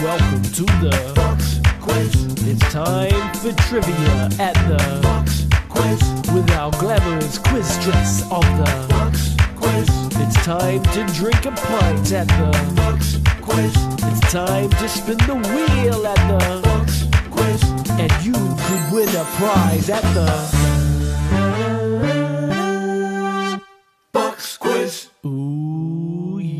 Welcome to the Bucks Quiz. It's time for trivia at the Bucks Quiz with our glamorous quiz dress of the Bucks Quiz. It's time to drink a pint at the Bucks Quiz. It's time to spin the wheel at the Bucks Quiz, and you could win a prize at the Bucks Quiz. Ooh yeah.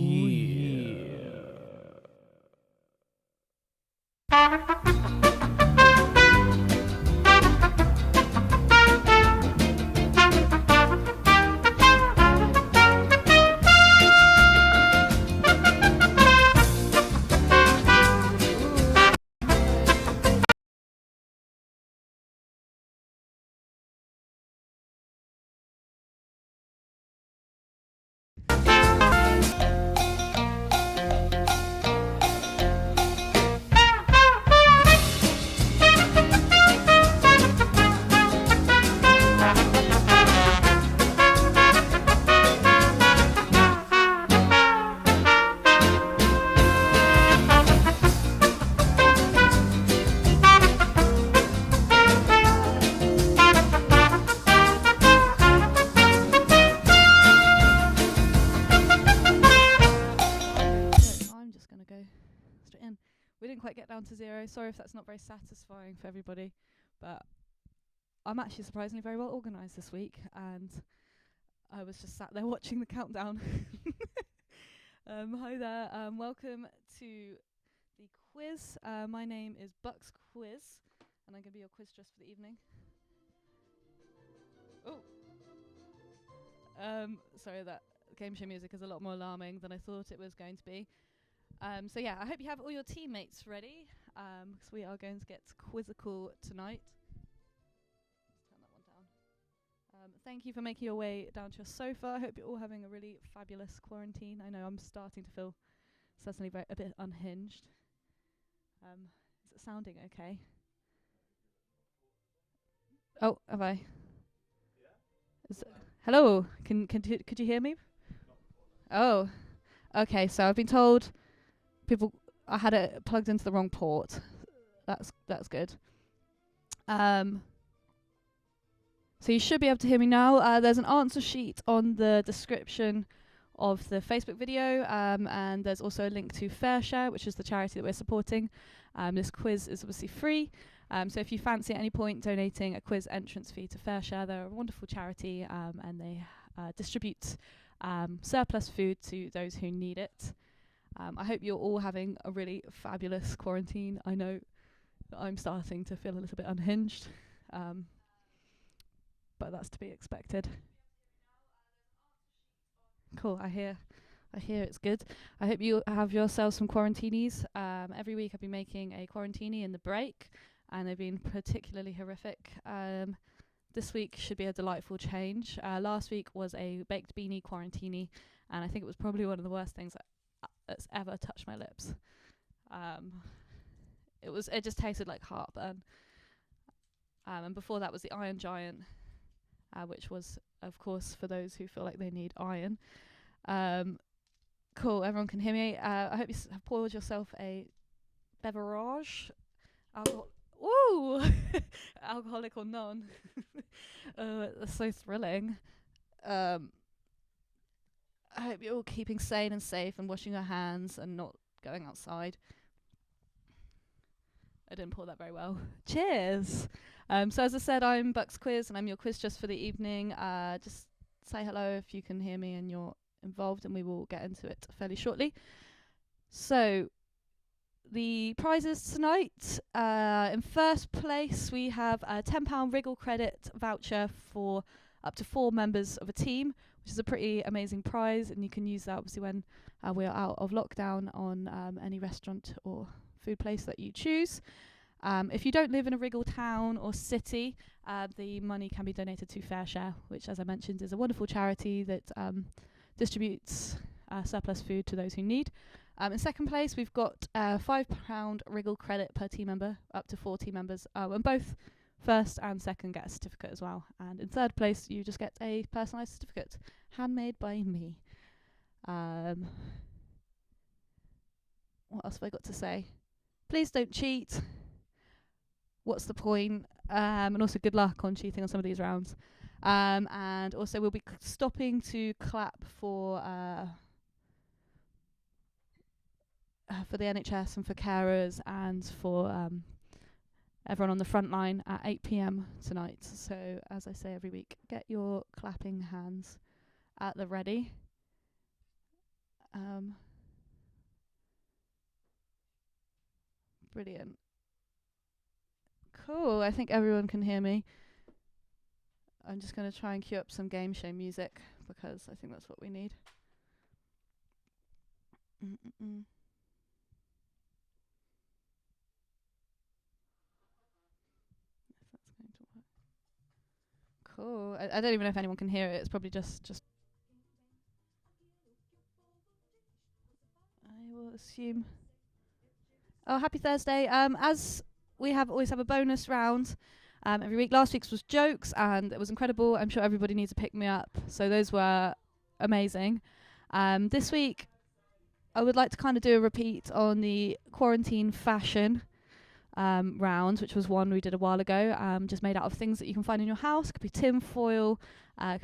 Quite get down to zero. Sorry if that's not very satisfying for everybody, but I'm actually surprisingly very well organised this week, and I was just sat there watching the countdown. Hi there, welcome to the quiz. My name is Bucks Quiz, and I'm going to be your quiz just for the evening. Sorry, that game show music is a lot more alarming than I thought it was going to be. So yeah, I hope you have all your teammates ready, because we are going to get quizzical tonight. Let's turn that one down. Thank you for making your way down to your sofa. I hope you're all having a really fabulous quarantine. I know I'm starting to feel certainly a bit unhinged. Is it sounding okay? Oh, have I? Hello, could you hear me? Oh, okay. So I've been told. I had it plugged into the wrong port. That's good. So you should be able to hear me now. There's an answer sheet on the description of the Facebook video, and there's also a link to FareShare, which is the charity that we're supporting. This quiz is obviously free, so if you fancy at any point donating a quiz entrance fee to FareShare, they're a wonderful charity, and they distribute surplus food to those who need it. I hope you're all having a really fabulous quarantine. I know that I'm starting to feel a little bit unhinged, but that's to be expected. Cool, I hear it's good. I hope you have yourselves some quarantinis. Every week I've been making a quarantini in the break, and they've been particularly horrific. This week should be a delightful change. Last week was a baked beanie quarantini, and I think it was probably one of the worst things that's ever touched my lips. It just tasted like heartburn. And before that was the Iron Giant, which was, of course, for those who feel like they need iron. Cool, everyone can hear me. I hope you have poured yourself a beverage. Alcoholic or none. That's so thrilling. I hope you're all keeping sane and safe and washing your hands and not going outside. I didn't pour that very well. Cheers! So as I said, I'm Bucks Quiz, and I'm your quiz just for the evening. Just say hello if you can hear me and you're involved, and we will get into it fairly shortly. So, the prizes tonight. In first place, we have a £10 Wriggle credit voucher for up to 4 members of a team, which is a pretty amazing prize, and you can use that obviously when we're out of lockdown on any restaurant or food place that you choose. If you don't live in a Wriggle town or city, the money can be donated to FareShare, which, as I mentioned, is a wonderful charity that distributes surplus food to those who need. In second place, we've got £5 Wriggle credit per team member, up to 4 team members, and both first and second get a certificate as well. And in third place, you just get a personalised certificate, handmade by me. What else have I got to say? Please don't cheat. What's the point? And also good luck on cheating on some of these rounds. And also we'll be stopping to clap for the NHS and for carers and for everyone on the front line at 8 p.m. tonight. So as I say every week, get your clapping hands at the ready. Brilliant. Cool, I think everyone can hear me. I'm just going to try and cue up some game show music because I think that's what we need. If that's going to work. Cool. I don't even know if anyone can hear it. It's probably just. I will assume. Oh, happy Thursday. As we always have a bonus round every week. Last week's was jokes and it was incredible. I'm sure everybody needs to pick me up. So those were amazing. This week I would like to kind of do a repeat on the quarantine fashion round, which was one we did a while ago, just made out of things that you can find in your house. It could be tin foil, it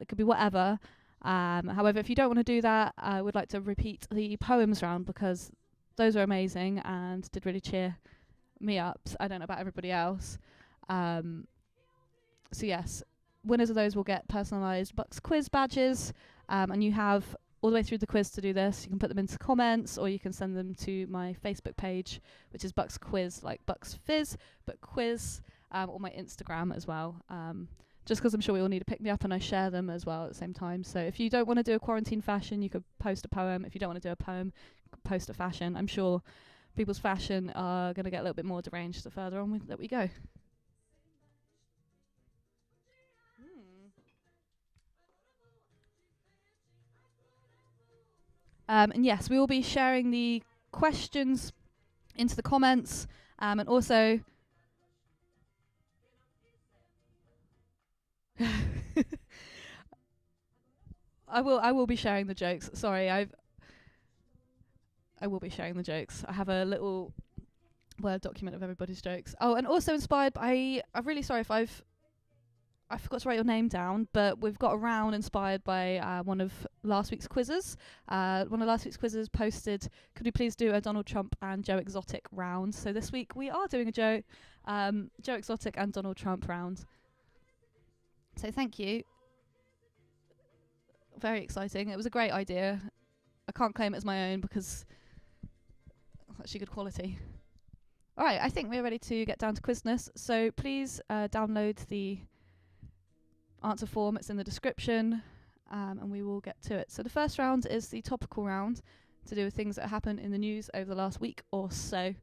could be whatever. However, if you don't want to do that, I would like to repeat the poems round because those are amazing and did really cheer me up. I don't know about everybody else. So yes, winners of those will get personalised Bucks quiz badges, and you have all the way through the quiz to do this. You can put them into comments or you can send them to my Facebook page, which is Bucks Quiz, like Bucks Fizz, but quiz, or my Instagram as well. Just because I'm sure we all need to pick me up and I share them as well at the same time. So if you don't want to do a quarantine fashion, you could post a poem. If you don't want to do a poem, post a fashion. I'm sure people's fashion are going to get a little bit more deranged the further on that we go. And yes, we will be sharing the questions into the comments, and also I will be sharing the jokes. Sorry, I will be sharing the jokes. I have a little Word document of everybody's jokes. Oh, and also inspired by, I'm really sorry if I forgot to write your name down, but we've got a round inspired by one of last week's quizzes. One of last week's quizzes posted, could we please do a Donald Trump and Joe Exotic round? So this week we are doing a Joe Exotic and Donald Trump round. So thank you. Very exciting. It was a great idea. I can't claim it as my own because it's actually good quality. All right, I think we're ready to get down to Quizness. So please download the answer form. It's in the description, and we will get to it. So the first round is the topical round to do with things that happened in the news over the last week or so.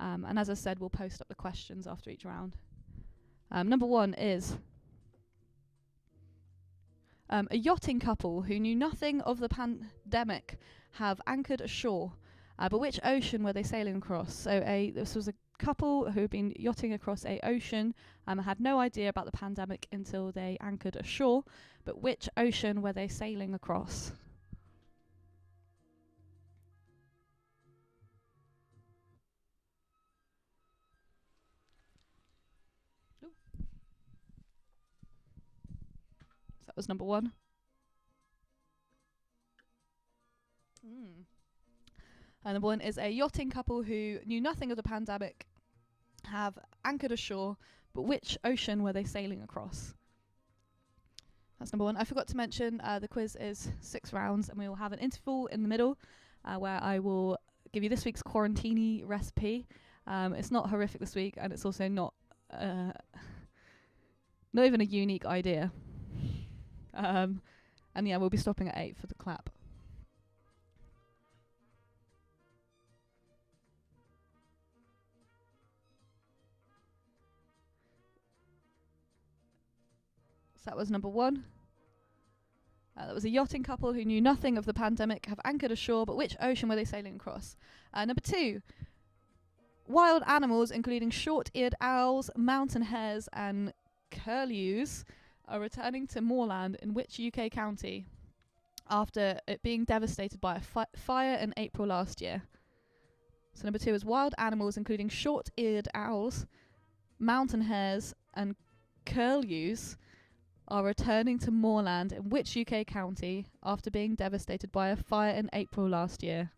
And as I said, we'll post up the questions after each round. Number one is a yachting couple who knew nothing of the pandemic have anchored ashore. But which ocean were they sailing across? So this was a couple who had been yachting across a ocean and had no idea about the pandemic until they anchored ashore. But which ocean were they sailing across? Ooh. So that was number one. And number one is a yachting couple who knew nothing of the pandemic have anchored ashore, but which ocean were they sailing across? That's number one. I forgot to mention the quiz is 6 rounds and we will have an interval in the middle where I will give you this week's quarantini recipe. It's not horrific this week and it's also not even a unique idea. And yeah, we'll be stopping at 8 for the clap. So that was number one. That was a yachting couple who knew nothing of the pandemic have anchored ashore, but which ocean were they sailing across? Number two, wild animals, including short-eared owls, mountain hares, and curlews, are returning to moorland in which UK county after it being devastated by a fire in April last year? So number 2 is wild animals, including short-eared owls, mountain hares, and curlews, are returning to moorland in which UK county after being devastated by a fire in April last year?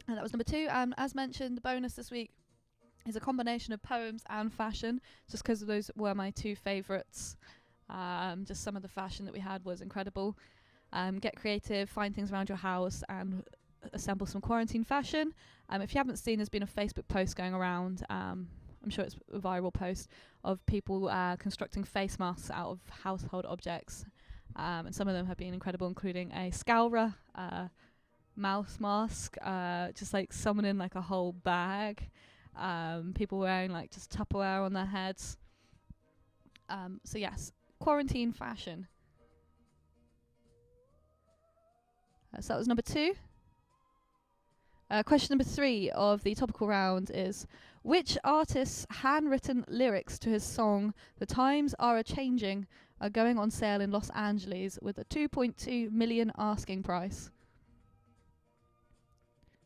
And that was number 2. As mentioned, the bonus this week is a combination of poems and fashion, just because those were my 2 favourites. Just some of the fashion that we had was incredible. Get creative, find things around your house, and assemble some quarantine fashion. If you haven't seen, there's been a Facebook post going around. I'm sure it's a viral post of people constructing face masks out of household objects. And some of them have been incredible, including a scourer, mouse mask, just like summoning like a whole bag, people wearing like just Tupperware on their heads. So yes, quarantine fashion. So that was number 2. Question number 3 of the topical round is, which artist's handwritten lyrics to his song "The Times Are A-Changing" are going on sale in Los Angeles with a $2.2 million asking price?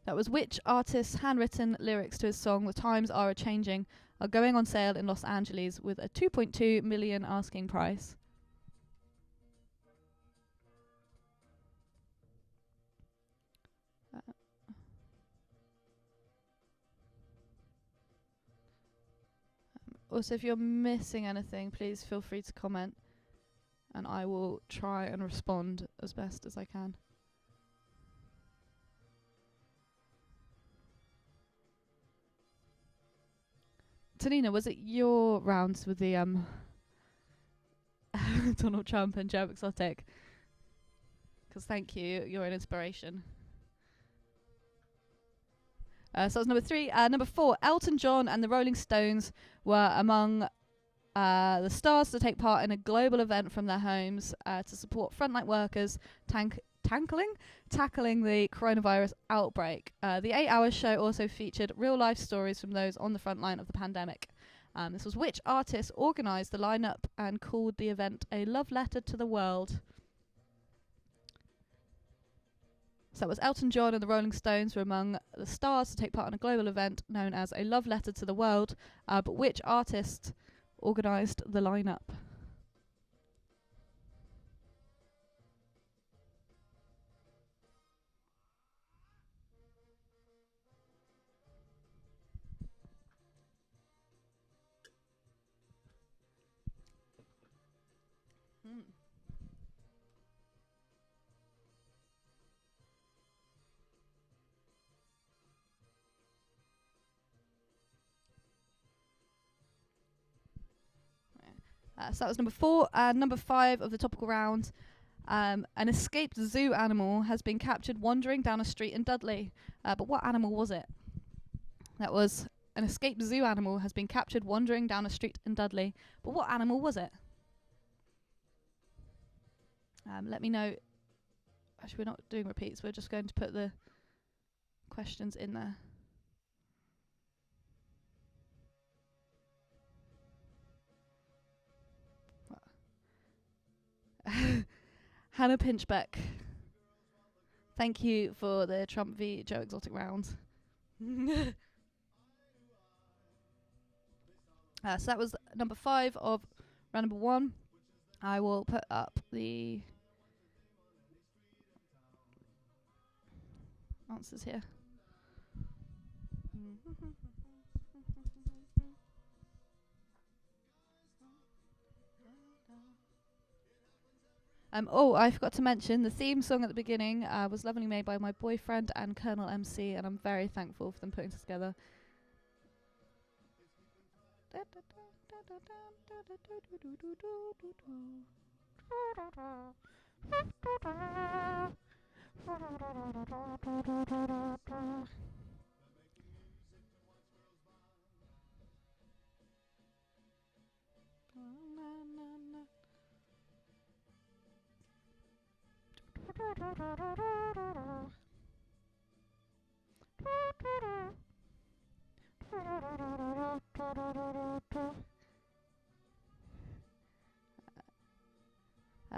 That was which artist's handwritten lyrics to his song "The Times Are A-Changing" are going on sale in Los Angeles with a $2.2 million asking price. Also, if you're missing anything, please feel free to comment and I will try and respond as best as I can. Tanina, was it your rounds with the Donald Trump and Joe Exotic? Because thank you, you're an inspiration. So that was number 3. Number 4, Elton John and the Rolling Stones were among the stars to take part in a global event from their homes to support frontline workers tackling the coronavirus outbreak. The 8-hour show also featured real-life stories from those on the front line of the pandemic. This was which artist organised the lineup and called the event a love letter to the world? So that was Elton John and the Rolling Stones were among the stars to take part in a global event known as a love letter to the world. But which artist organised the lineup? So that was number 4. Number 5 of the topical round. An escaped zoo animal has been captured wandering down a street in Dudley. But what animal was it? That was an escaped zoo animal has been captured wandering down a street in Dudley. But what animal was it? Let me know. Actually, we're not doing repeats. We're just going to put the questions in there. Hannah Pinchbeck. Thank you for the Trump v Joe Exotic round. So that was number 5 of round number 1. I will put up the answers here. I forgot to mention the theme song at the beginning was lovingly made by my boyfriend and Colonel MC, and I'm very thankful for them putting it together.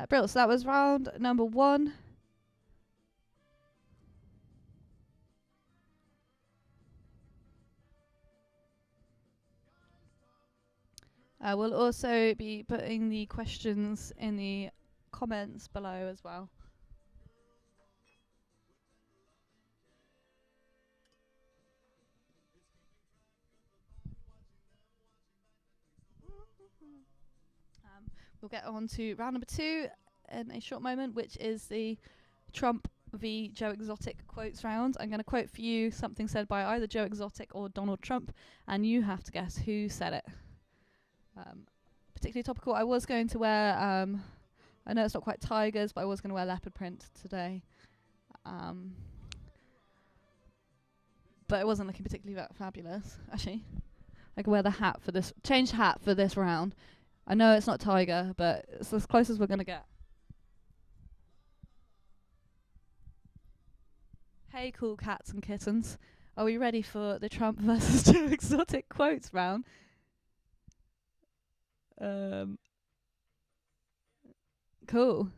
Brill, so that was round number 1. We'll also be putting the questions in the comments below as well. We'll get on to round number 2 in a short moment, which is the Trump v Joe Exotic quotes round. I'm going to quote for you something said by either Joe Exotic or Donald Trump, and you have to guess who said it. Particularly topical. I was going to wear, I know it's not quite tigers, but I was going to wear leopard print today. But it wasn't looking particularly that fabulous, actually. I could wear the hat for this, change hat for this round. I know it's not tiger, but it's as close as we're going to get. Hey, cool cats and kittens. Are we ready for the Trump versus Joe Exotic quotes round? Cool.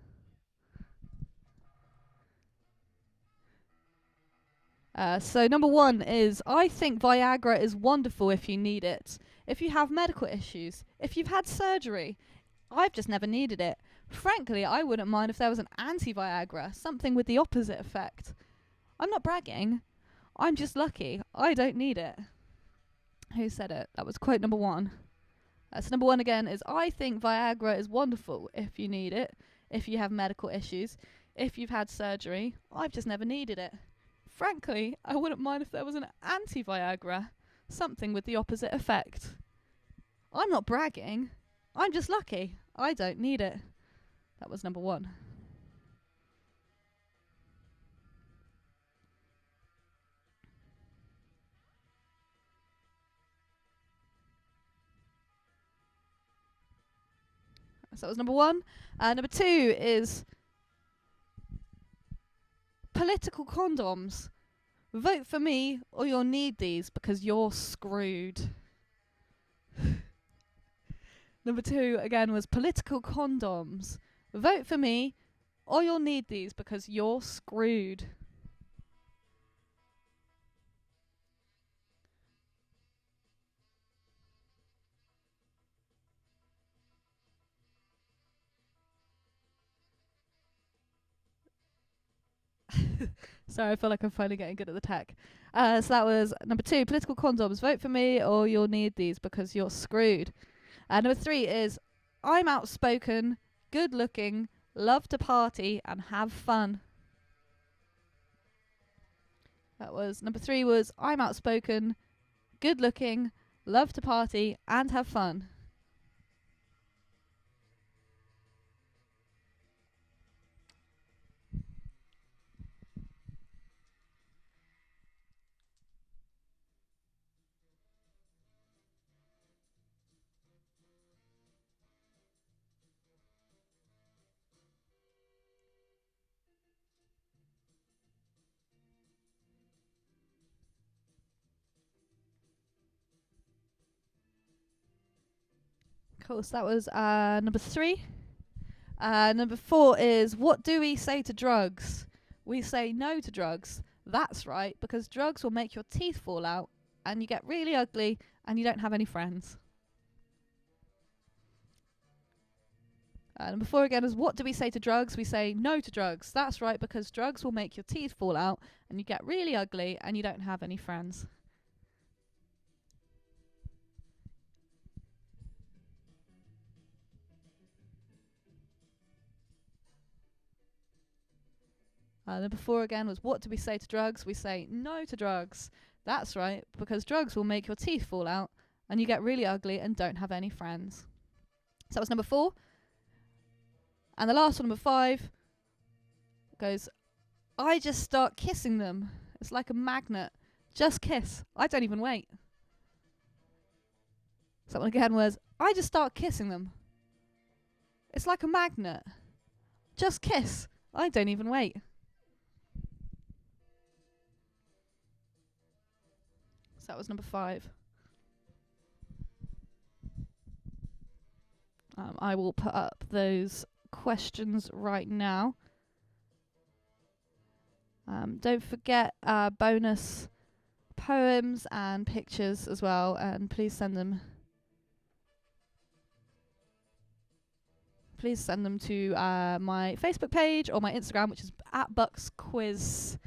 So number 1 is, I think Viagra is wonderful if you need it. If you have medical issues. If you've had surgery. I've just never needed it. Frankly, I wouldn't mind if there was an anti-Viagra, something with the opposite effect. I'm not bragging. I'm just lucky. I don't need it. Who said it? That was quote number 1. So number 1 again is, I think Viagra is wonderful if you need it. If you have medical issues. If you've had surgery. I've just never needed it. Frankly, I wouldn't mind if there was an anti-Viagra, something with the opposite effect. I'm not bragging. I'm just lucky. I don't need it. That was number 1. So that was number 1. Number 2 is political condoms. Vote for me or you'll need these because you're screwed. Number 2 again was political condoms. Vote for me or you'll need these because you're screwed. Sorry, I feel like I'm finally getting good at the tech. So that was number 2, political condoms. Vote for me or you'll need these because you're screwed. Number 3 is, I'm outspoken, good looking, love to party and have fun. That was number 3 was, I'm outspoken, good looking, love to party and have fun. Cool, so that was number 3. Number 4 is, what do we say to drugs? We say no to drugs. That's right, because drugs will make your teeth fall out and you get really ugly and you don't have any friends. Number 4 again is, what do we say to drugs? We say no to drugs. That's right, because drugs will make your teeth fall out and you get really ugly and you don't have any friends. Number 4 again was, what do we say to drugs? We say no to drugs. That's right, because drugs will make your teeth fall out and you get really ugly and don't have any friends. So that was number 4. And the last one, number 5, goes, I just start kissing them. It's like a magnet. Just kiss. I don't even wait. So that one again was, I just start kissing them. It's like a magnet. Just kiss. I don't even wait. So that was number 5. I will put up those questions right now. Don't forget bonus poems and pictures as well, and please send them. Please send them to my Facebook page or my Instagram, which is @BucksQuiz.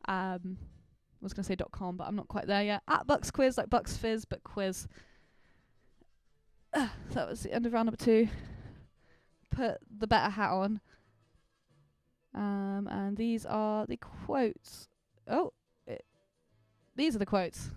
I was going to say .com, but I'm not quite there yet. @BucksQuiz, like Bucks Fizz, but quiz. That was the end of round number 2. Put the better hat on. And these are the quotes. These are the quotes.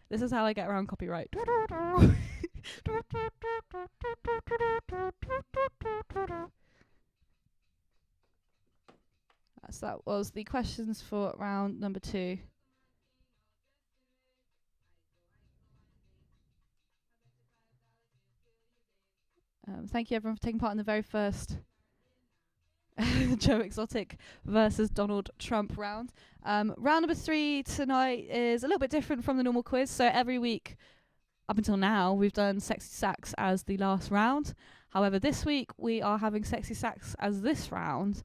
This is how I get around copyright. So that was the questions for round number 2. Thank you everyone for taking part in the very first Joe Exotic versus Donald Trump round. Round number 3 tonight is a little bit different from the normal quiz. So every week up until now, we've done Sexy Sax as the last round. However, this week we are having Sexy Sax as this round.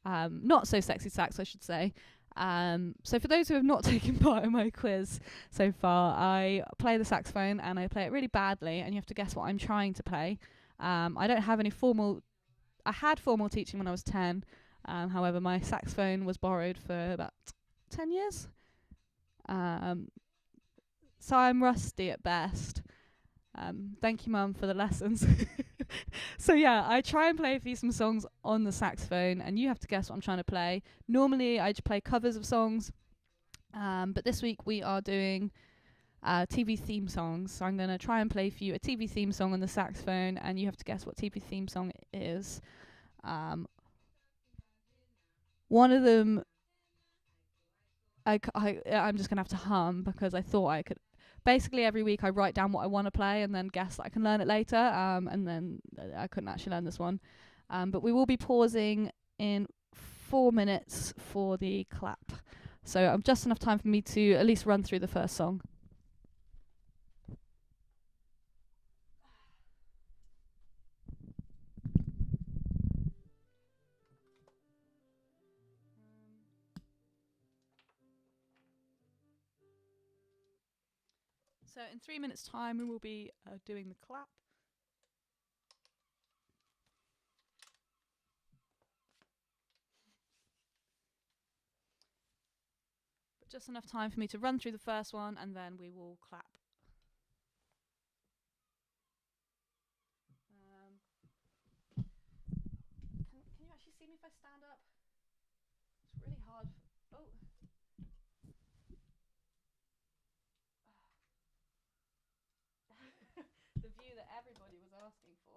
Not so Sexy Sax, I should say. So for those who have not taken part in my quiz so far, I play the saxophone and I play it really badly, and you have to guess what I'm trying to play. I don't have any formal... I had formal teaching when I was 10. However, my saxophone was borrowed for about 10 years. So I'm rusty at best. Thank you, Mum, for the lessons. So yeah, I try and play for you some songs on the saxophone, and you have to guess what I'm trying to play. Normally, I just play covers of songs, but this week we are doing TV theme songs. So I'm going to try and play for you a TV theme song on the saxophone, and you have to guess what TV theme song it is. One of them, I'm just going to have to hum because I thought I could. Basically, every week I write down what I want to play and then guess that I can learn it later. And then I couldn't actually learn this one. But we will be pausing in 4 minutes for the clap. So just enough time for me to at least run through the first song. So in 3 minutes' time, we will be doing the clap. But just enough time for me to run through the first one, and then we will clap. Can you actually see me if I stand up? It's really hard. Oh. The view that everybody was asking for.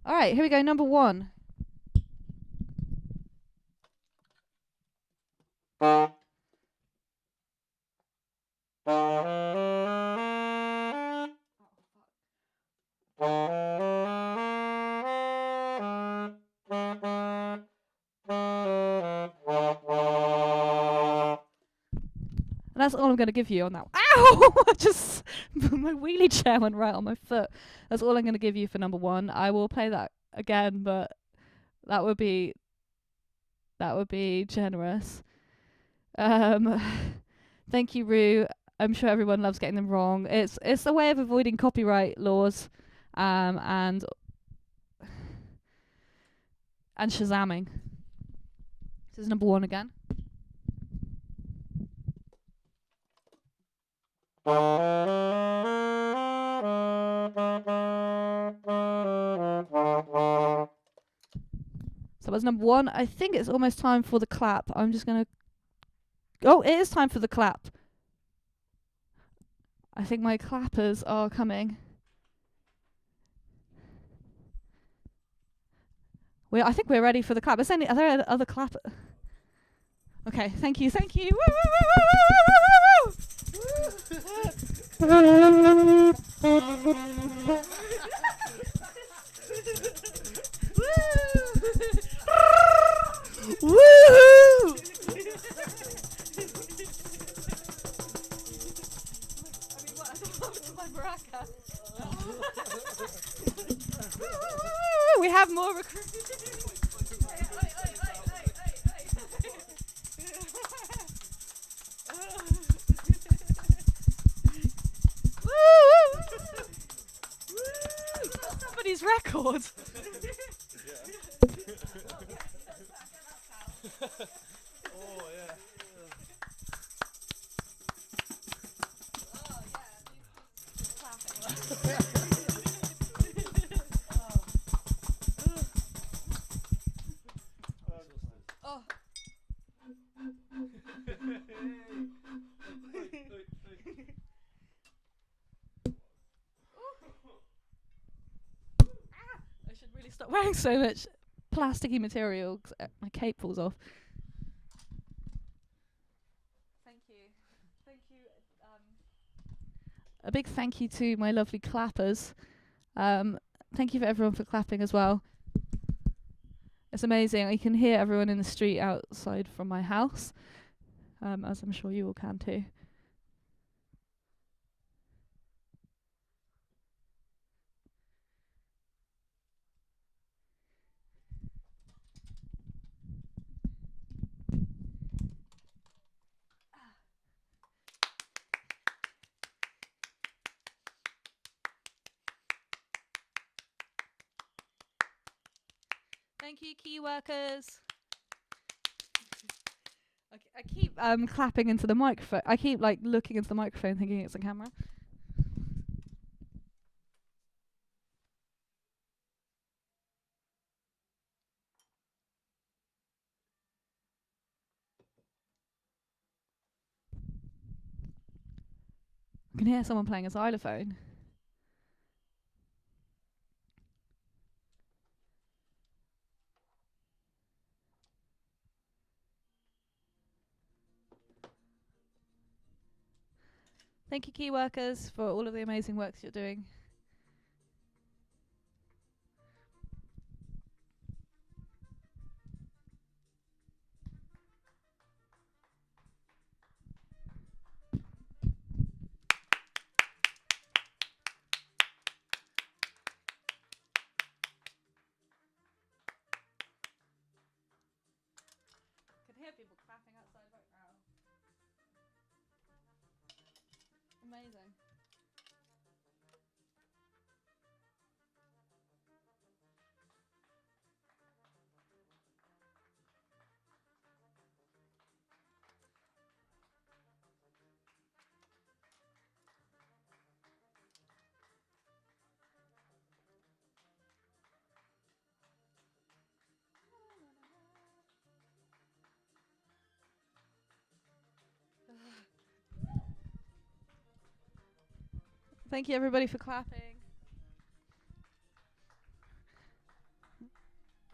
Okay. All right, here we go. Number 1. That's all I'm going to give you on that. Ow! Just my wheelie chair went right on my foot. That's all I'm going to give you for number 1. I will play that again, but that would be generous. Thank you, Rue. I'm sure everyone loves getting them wrong. It's a way of avoiding copyright laws, and shazamming. This is number 1 again. So That was number 1. I think it's almost time for the clap. I'm just going to... Oh, it is time for the clap. I think my clappers are coming. I think we're ready for the clap. Are there other clap? Okay, thank you. Woo! We have more recruits. Somebody's record. I should really stop wearing so much plasticky material 'cause my cape falls off. Thank you. A big thank you to my lovely clappers. Thank you for everyone for clapping as well. It's amazing. I can hear everyone in the street outside from my house, as I'm sure you all can too. Thank you, key workers. I keep clapping into the microphone. I keep looking into the microphone thinking it's a camera. I can hear someone playing a xylophone. Thank you, key workers, for all of the amazing work that you're doing. I can hear people clapping outside right now. Amazing. Thank you, everybody, for clapping.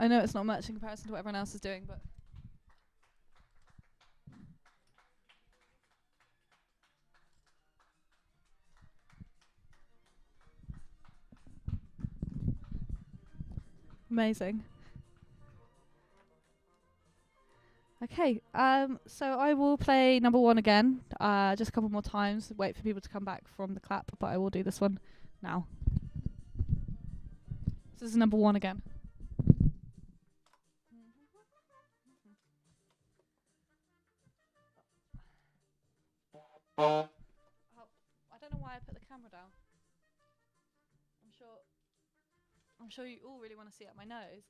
I know it's not much in comparison to what everyone else is doing, but... Amazing. Okay, so I will play number 1 again, just a couple more times, wait for people to come back from the clap, but I will do this one now. This is number 1 again. Oh, I don't know why I put the camera down. I'm sure you all really want to see up my nose.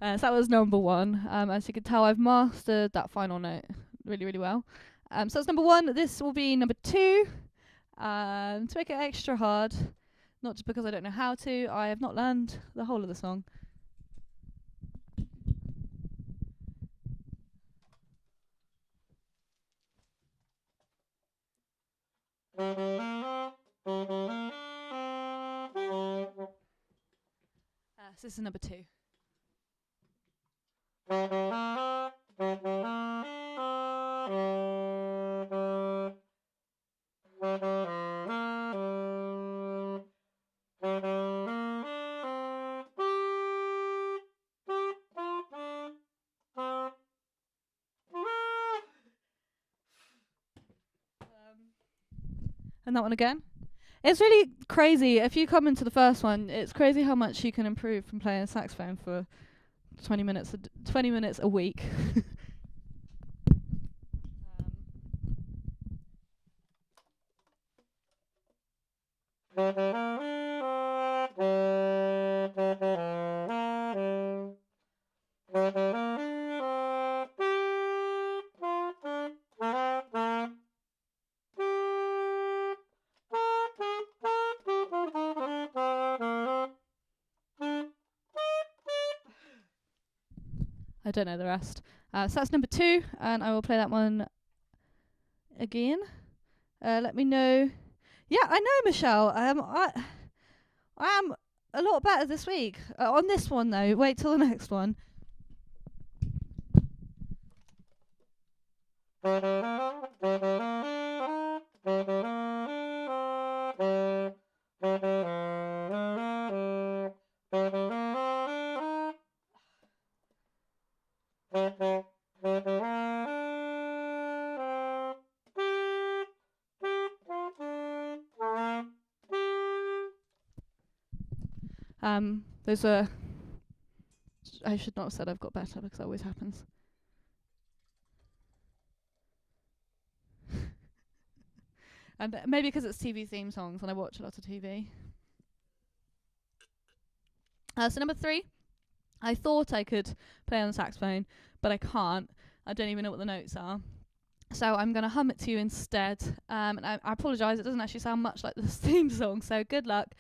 So that was number 1. As you can tell, I've mastered that final note really, really well. So that's number 1. This will be number 2. To make it extra hard, not just because I don't know how to, I have not learned the whole of the song. So this is number 2. And that one again. It's really crazy. If you come into the first one, it's crazy how much you can improve from playing saxophone for 20 minutes 20 minutes a week. I don't know the rest. So that's number 2, and I will play that one again. Let me know. Yeah, I know, Michelle. I am a lot better this week. On this one, though, wait till the next one. Those are. I should not have said I've got better because that always happens. And maybe because it's TV theme songs and I watch a lot of TV. So number 3, I thought I could play on the saxophone, but I can't. I don't even know what the notes are. So I'm going to hum it to you instead. And I apologise, it doesn't actually sound much like the theme song, so good luck.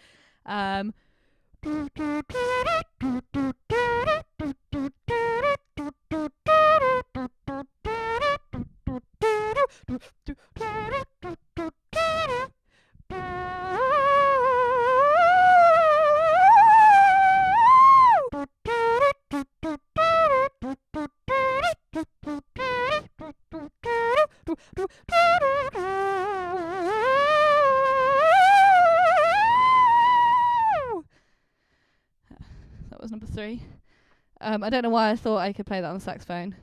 That was number 3. I don't know why I thought I could play that on the saxophone.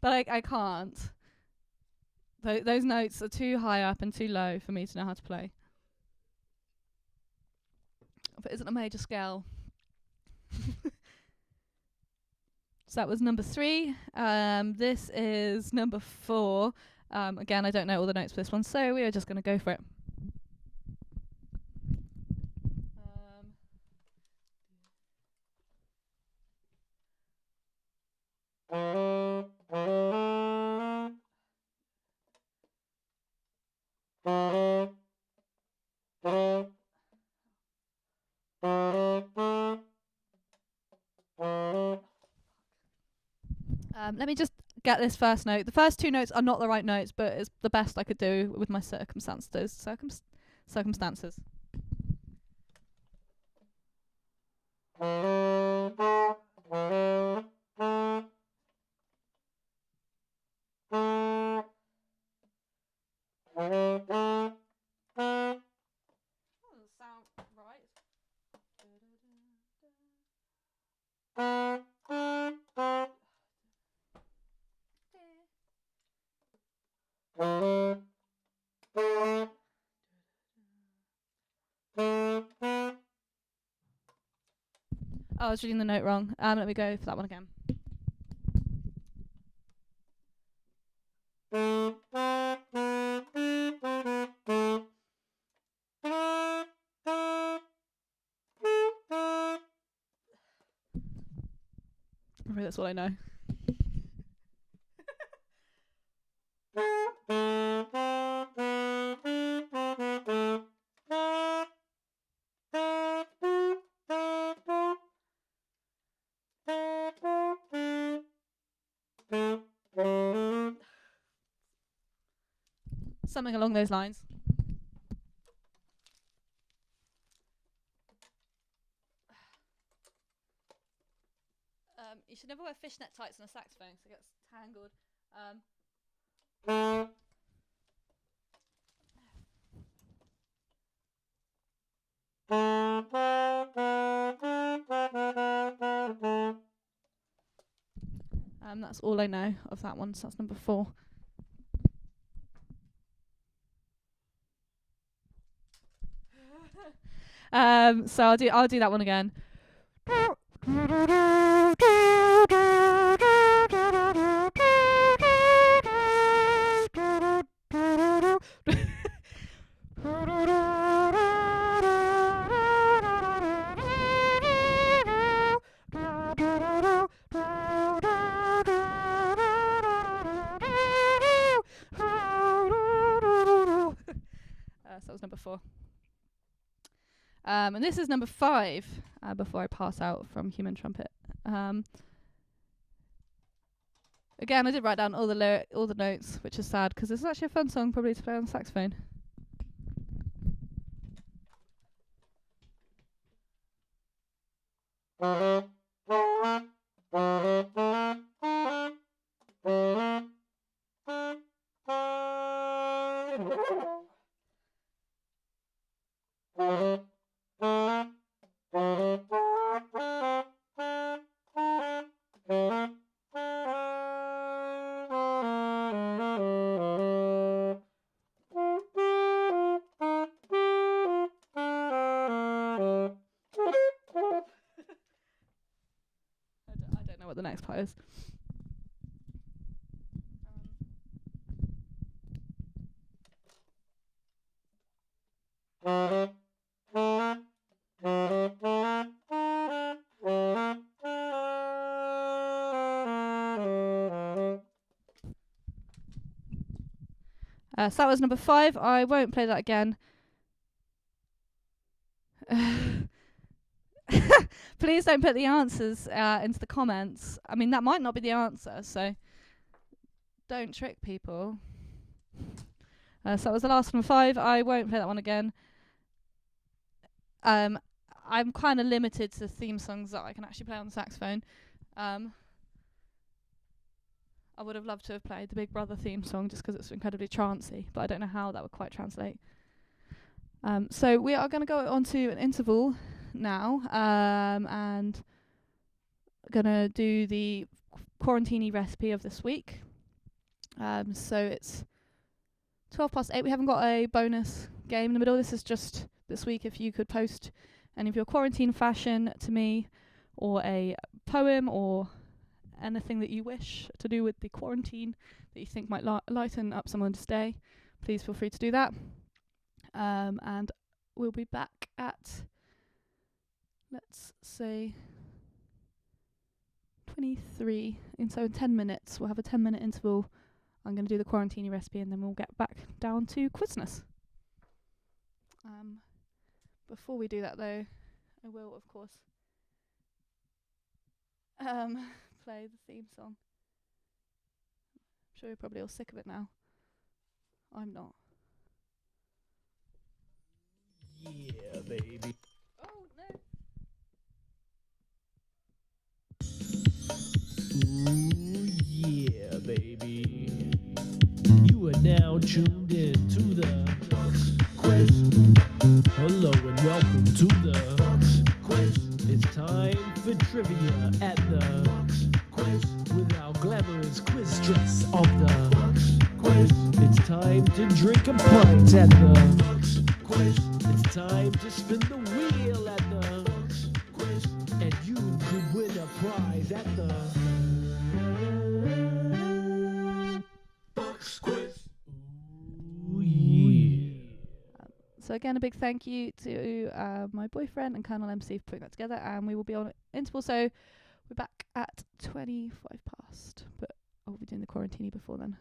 But I can't. Those notes are too high up and too low for me to know how to play. But isn't a major scale. So that was number 3. This is number 4. Again, I don't know all the notes for this one, so we are just going to go for it. Let me just get this first note. The first 2 notes are not the right notes, but it's the best I could do with my circumstances. Circumstances. Sound right. Oh, I was reading the note wrong. Let me go for that one again. Probably that's all I know. Something along those lines. You should never wear fishnet tights on a saxophone because it gets tangled. That's all I know of that one, so that's number 4. So I'll do that one again. So that was number 4. And this is number 5, before I pass out from Human Trumpet. Again, I did write down all the notes, which is sad, because this is actually a fun song probably to play on the saxophone. I don't know what the next part is. So that was number 5. I won't play that again. Please don't put the answers into the comments. I mean, that might not be the answer, so don't trick people. So that was the last one, 5. I won't play that one again. I'm kind of limited to theme songs that I can actually play on the saxophone. I would have loved to have played the Big Brother theme song just because it's incredibly trancey, but I don't know how that would quite translate. So we are going to go on to an interval now, and going to do the quarantini recipe of this week. So it's 8:12. We haven't got a bonus game in the middle. This is just this week. If you could post any of your quarantine fashion to me, or a poem, or anything that you wish to do with the quarantine that you think might lighten up someone's day, please feel free to do that. And we'll be back at, let's say, 23. And so in 10 minutes, we'll have a 10-minute interval. I'm going to do the quarantini recipe, and then we'll get back down to Quizness. Before we do that, though, I will, of course, play the theme song. I'm sure you're probably all sick of it now. I'm not. Yeah, baby. Oh, no. Ooh, yeah, baby. You are now tuned in to the quiz. Hello and welcome to the quiz. It's time for trivia at the quiz with our glamorous quiz dress of the quiz. It's time to drink a pint at the quiz. It's time to spin the wheel at the quiz, and you could win a prize at the Bucks Quiz. Ooh, yeah. So again, a big thank you to my boyfriend and Colonel MC for putting that together, and we will be on interval. So We're back at 25 past, but I'll be doing the quarantine before then.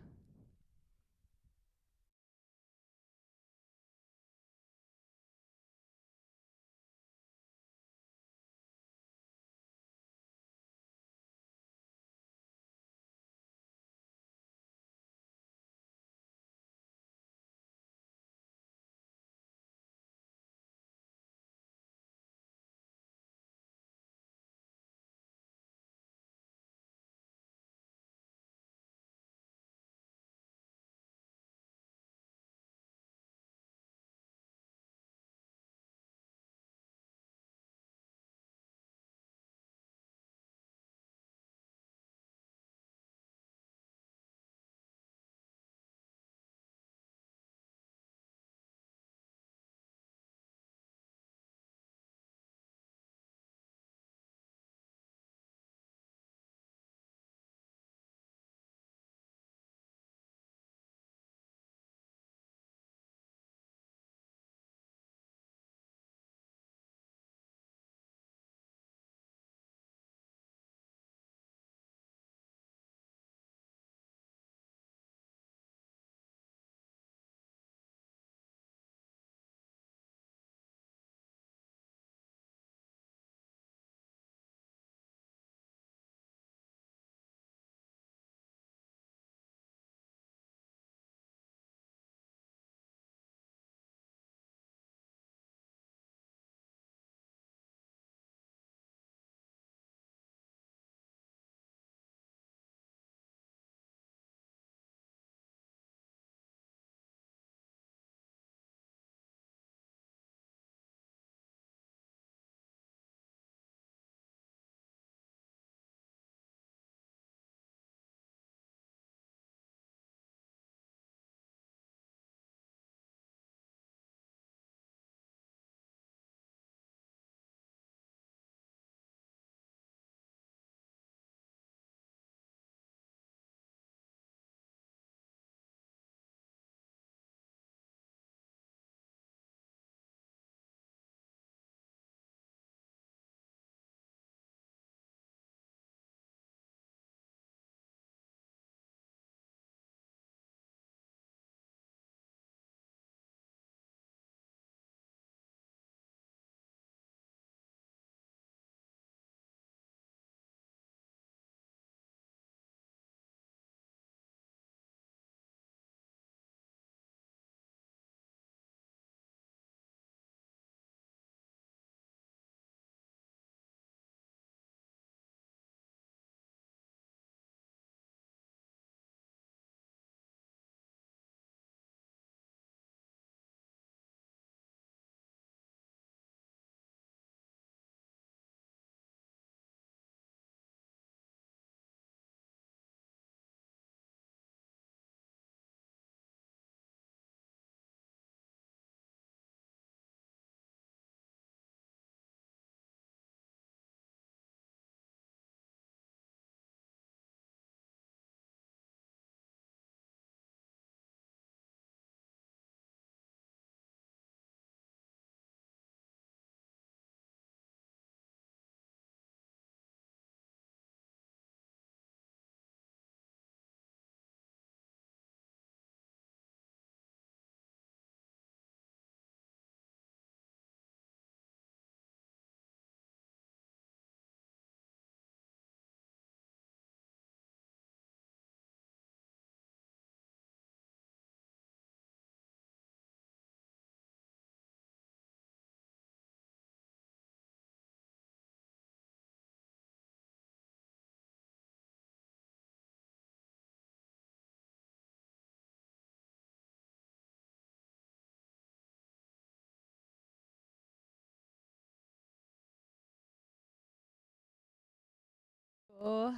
Sure.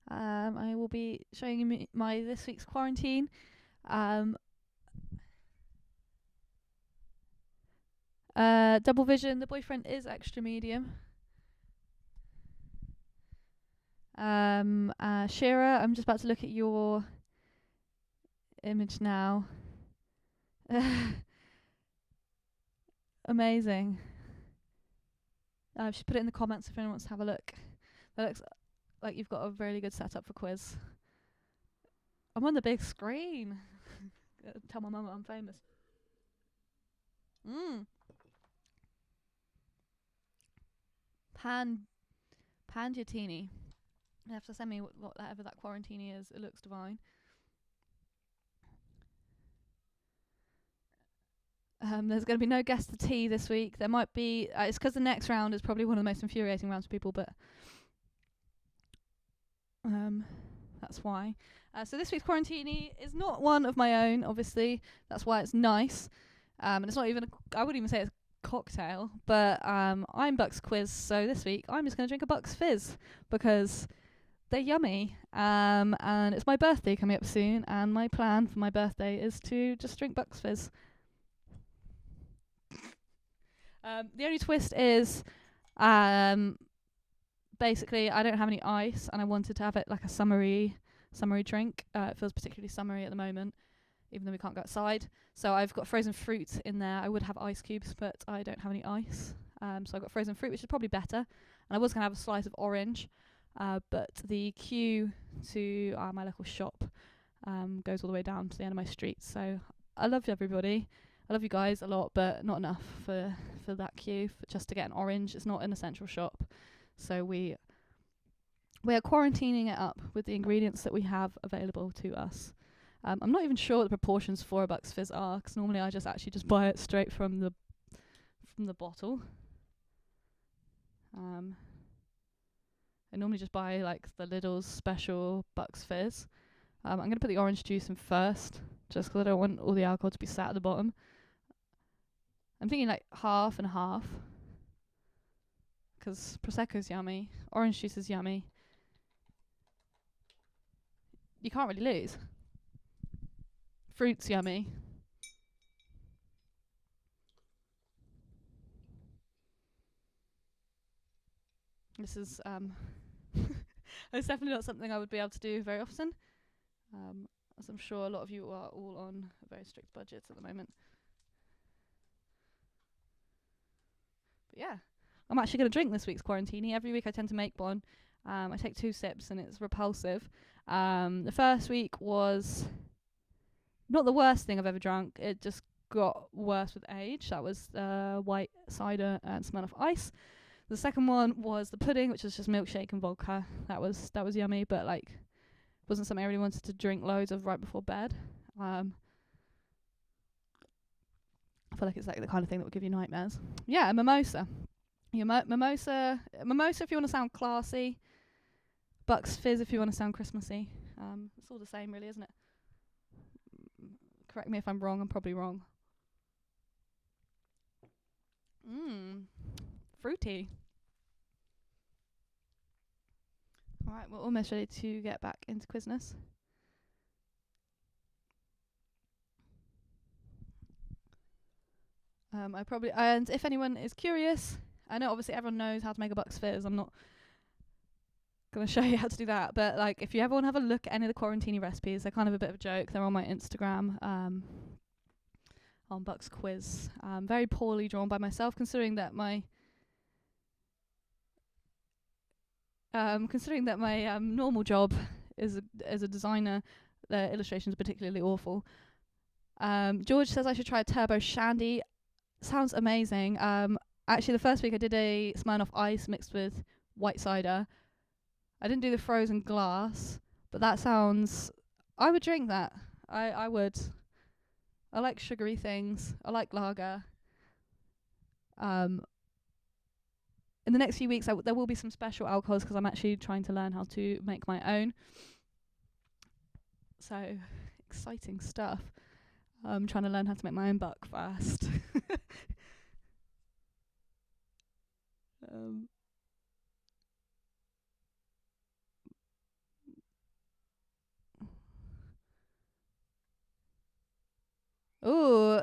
I will be showing you my this week's quarantine. Double vision. The boyfriend is extra medium. Shira, I'm just about to look at your image now. Amazing. I've just put it in the comments if anyone wants to have a look. That looks like you've got a really good setup for quiz. I'm on the big screen. Tell my mama I'm famous. Pangiatini. You have to send me whatever that quarantini is. It looks divine. There's going to be no guest to tea this week. There might be. It's because the next round is probably one of the most infuriating rounds for people, but that's why. So this week's quarantini is not one of my own, obviously. That's why it's nice. And it's not even. I wouldn't even say it's a cocktail, but I'm Bucks Quiz, so this week I'm just going to drink a Bucks Fizz because they're yummy. And it's my birthday coming up soon, and my plan for my birthday is to just drink Bucks Fizz. The only twist is, basically, I don't have any ice, and I wanted to have it like a summery drink. It feels particularly summery at the moment, even though we can't go outside. So I've got frozen fruit in there. I would have ice cubes, but I don't have any ice. So I've got frozen fruit, which is probably better. And I was going to have a slice of orange, but the queue to my local shop goes all the way down to the end of my street. So I love everybody. I love you guys a lot, but not enough for that queue just to get an orange. It's not an essential shop. So we are quarantining it up with the ingredients that we have available to us. I'm not even sure what the proportions for a Bucks Fizz are, because normally I just buy it straight from the bottle. I normally just buy like the Lidl's special Bucks Fizz. I'm going to put the orange juice in first, just because I don't want all the alcohol to be sat at the bottom. I'm thinking like half and half, because Prosecco's yummy, orange juice is yummy. You can't really lose. Fruit's yummy. This is it's definitely not something I would be able to do very often, as I'm sure a lot of you are all on very strict budgets at the moment. But yeah, I'm actually going to drink this week's quarantini. Every week I tend to make one. I take 2 sips and it's repulsive. The first week was not the worst thing I've ever drunk. It just got worse with age. That was white cider and Smirnoff Ice. The second one was the pudding, which was just milkshake and vodka. That was yummy, but like wasn't something I really wanted to drink loads of right before bed. I feel like it's like the kind of thing that would give you nightmares. Yeah, a mimosa. Mimosa if you want to sound classy. Bucks Fizz if you want to sound Christmassy. It's all the same really, isn't it? Correct me if I'm wrong. I'm probably wrong. Fruity. Alright, we're almost ready to get back into Quizness. And if anyone is curious, I know obviously everyone knows how to make a Bucks Fizz. I'm not going to show you how to do that, but like if you ever want to have a look at any of the quarantini recipes, they're kind of a bit of a joke. They're on my Instagram, on Bucks Quiz. Very poorly drawn by myself, considering that my normal job is a designer. The illustrations are particularly awful. George says I should try a turbo shandy. Sounds amazing. Actually, the first week I did a Smirnoff Ice mixed with white cider. I didn't do the frozen glass, but that sounds... I would drink that. I would. I like sugary things. I like lager. In the next few weeks, there will be some special alcohols because I'm actually trying to learn how to make my own. So, exciting stuff. I'm trying to learn how to make my own buck first.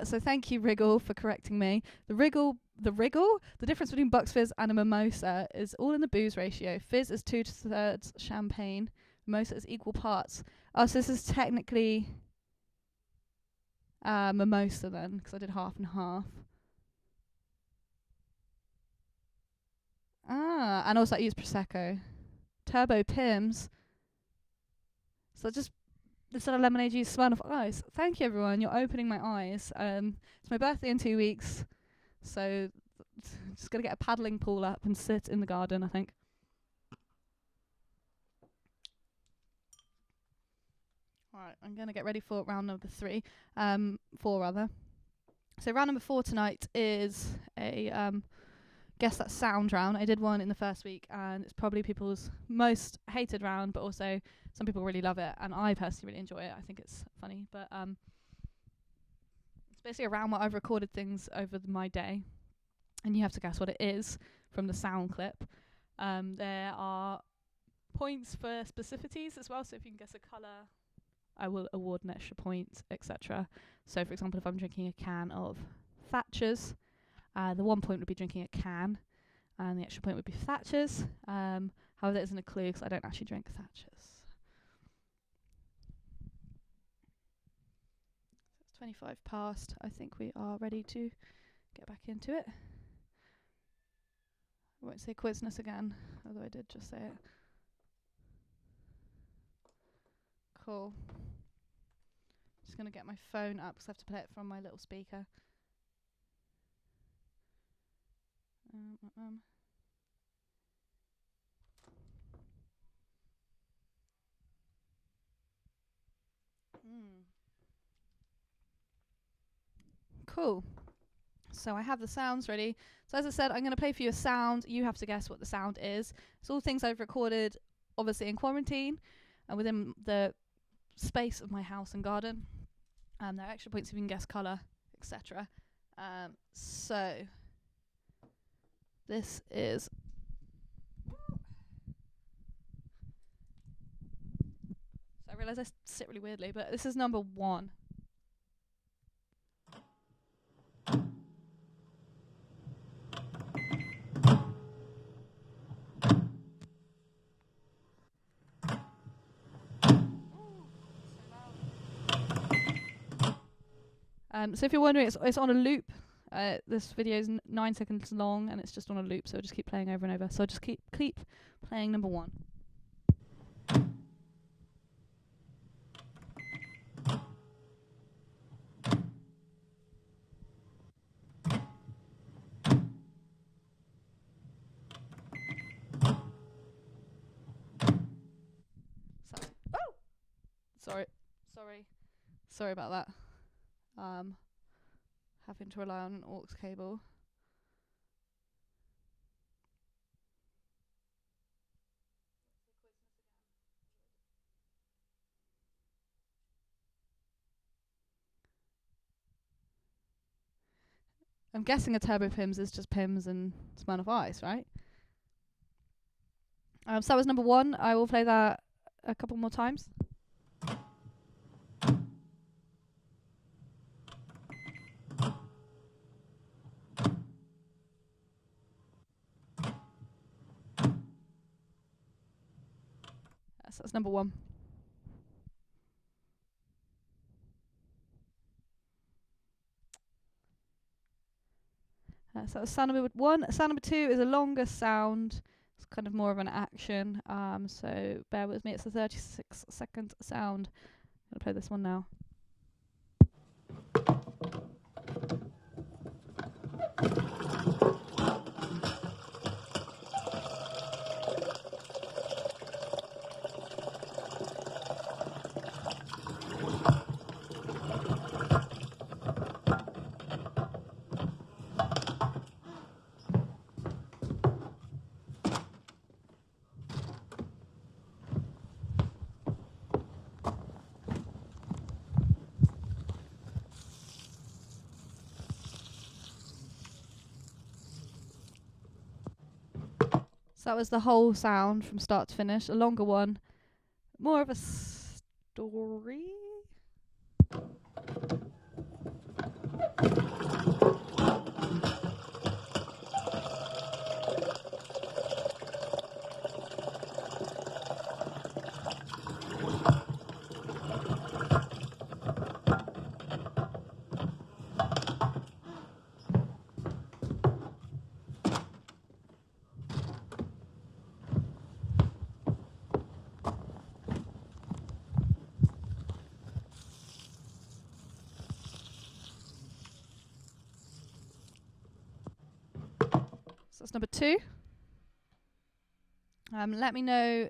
So thank you, Wriggle, for correcting me. The difference between Bucks Fizz and a mimosa is all in the booze ratio. Fizz is 2/3 champagne. Mimosa is equal parts. Oh, so this is technically mimosa then, because I did half and half. And also I use Prosecco. Turbo Pims. So just instead of lemonade juice, Smirnoff Ice. Thank you, everyone. You're opening my eyes. It's my birthday in 2 weeks, so just gonna get a paddling pool up and sit in the garden, I think. Alright, I'm gonna get ready for round number 4 rather. So round number 4 tonight is a guess that sound round. I did one in the first week, and it's probably people's most hated round, but also some people really love it, and I personally really enjoy it. I think it's funny, but it's basically a round where I've recorded things over my day, and you have to guess what it is from the sound clip. There are points for specificities as well, so if you can guess a colour, I will award an extra point, etc. So, for example, if I'm drinking a can of Thatcher's, the 1 point would be drinking a can, and the extra point would be Thatcher's. However, that isn't a clue because I don't actually drink Thatcher's. It's 25 past. I think we are ready to get back into it. I won't say Quizness again, although I did just say it. Cool. Just going to get my phone up because I have to play it from my little speaker. Cool. So I have the sounds ready. So as I said, I'm going to play for you a sound. You have to guess what the sound is. It's all things I've recorded, obviously in quarantine, and within the space of my house and garden. There are extra points if you can guess colour, etc. So this is... So I realise I sit really weirdly, but this is number 1. So if you're wondering, it's on a loop. This video is 9 seconds long, and it's just on a loop, so I'll just keep playing over and over. So I'll just keep playing number 1. Sorry about that. Having to rely on an aux cable. I'm guessing a Turbo Pims is just Pims and Smirnoff Ice, right? So that was number 1. I will play that a couple more times. So that's number 1. So that was sound number 1. Sound number 2 is a longer sound. It's kind of more of an action. So bear with me. It's a 36-second sound. I'm going to play this one now. So that was the whole sound from start to finish. A longer one. More of a story. that's number 2. Let me know.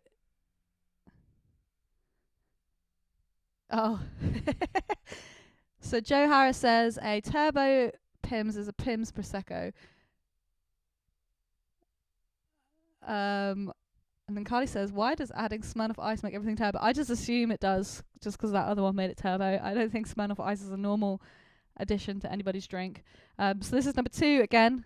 Oh. So Joe Harris says a turbo Pimm's is a Pimm's Prosecco. And then Carly says, why does adding Smirnoff Ice make everything turbo? I just assume it does, just 'cause that other one made it turbo. I don't think Smirnoff Ice is a normal addition to anybody's drink. So this is number 2 again.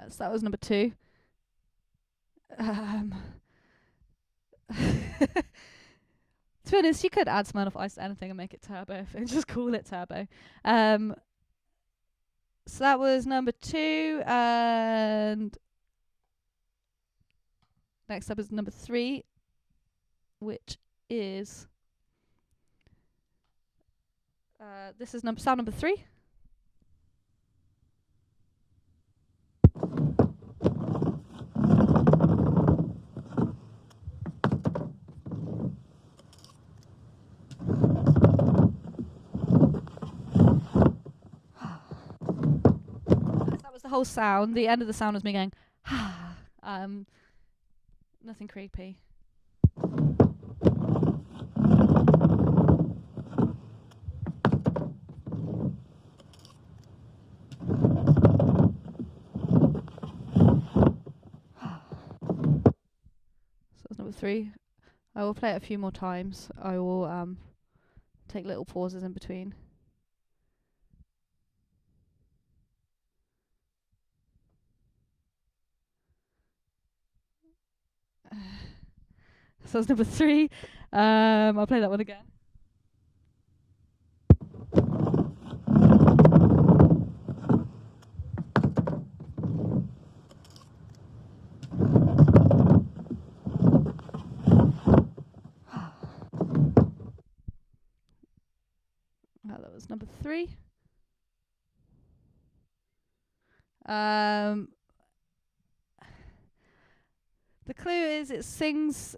So that was number 2. To be honest, you could add Smirnoff Ice to anything and make it turbo and just call it turbo. So that was number 2, and next up is number 3, which is this is sound number 3. That was the whole sound. The end of the sound was me going, nothing creepy. So that's number 3. I will play it a few more times. I will take little pauses in between. So that's number 3. I'll play that one again. That was number 3. The clue is it sings.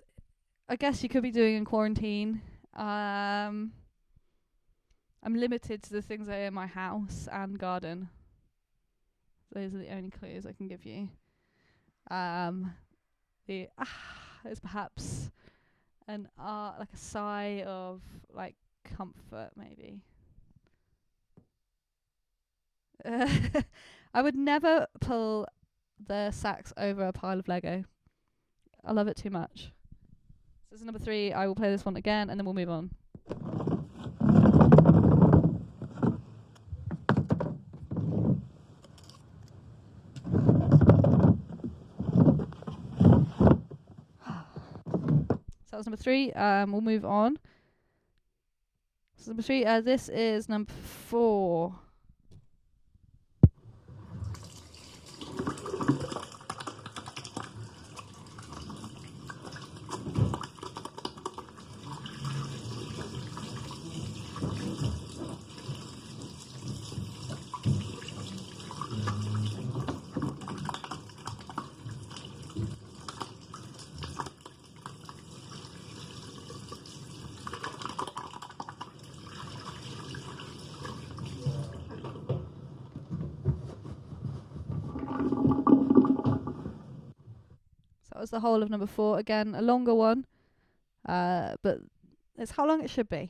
I guess you could be doing in quarantine. I'm limited to the things that are in my house and garden. Those are the only clues I can give you. The is perhaps like a sigh of like comfort, maybe. I would never pull the sax over a pile of Lego. I love it too much. So this is number 3. I will play this one again and then we'll move on. So that was number 3. We'll move on. So number 3. This is number 4. That was the whole of number 4. Again, a longer one, but it's how long it should be.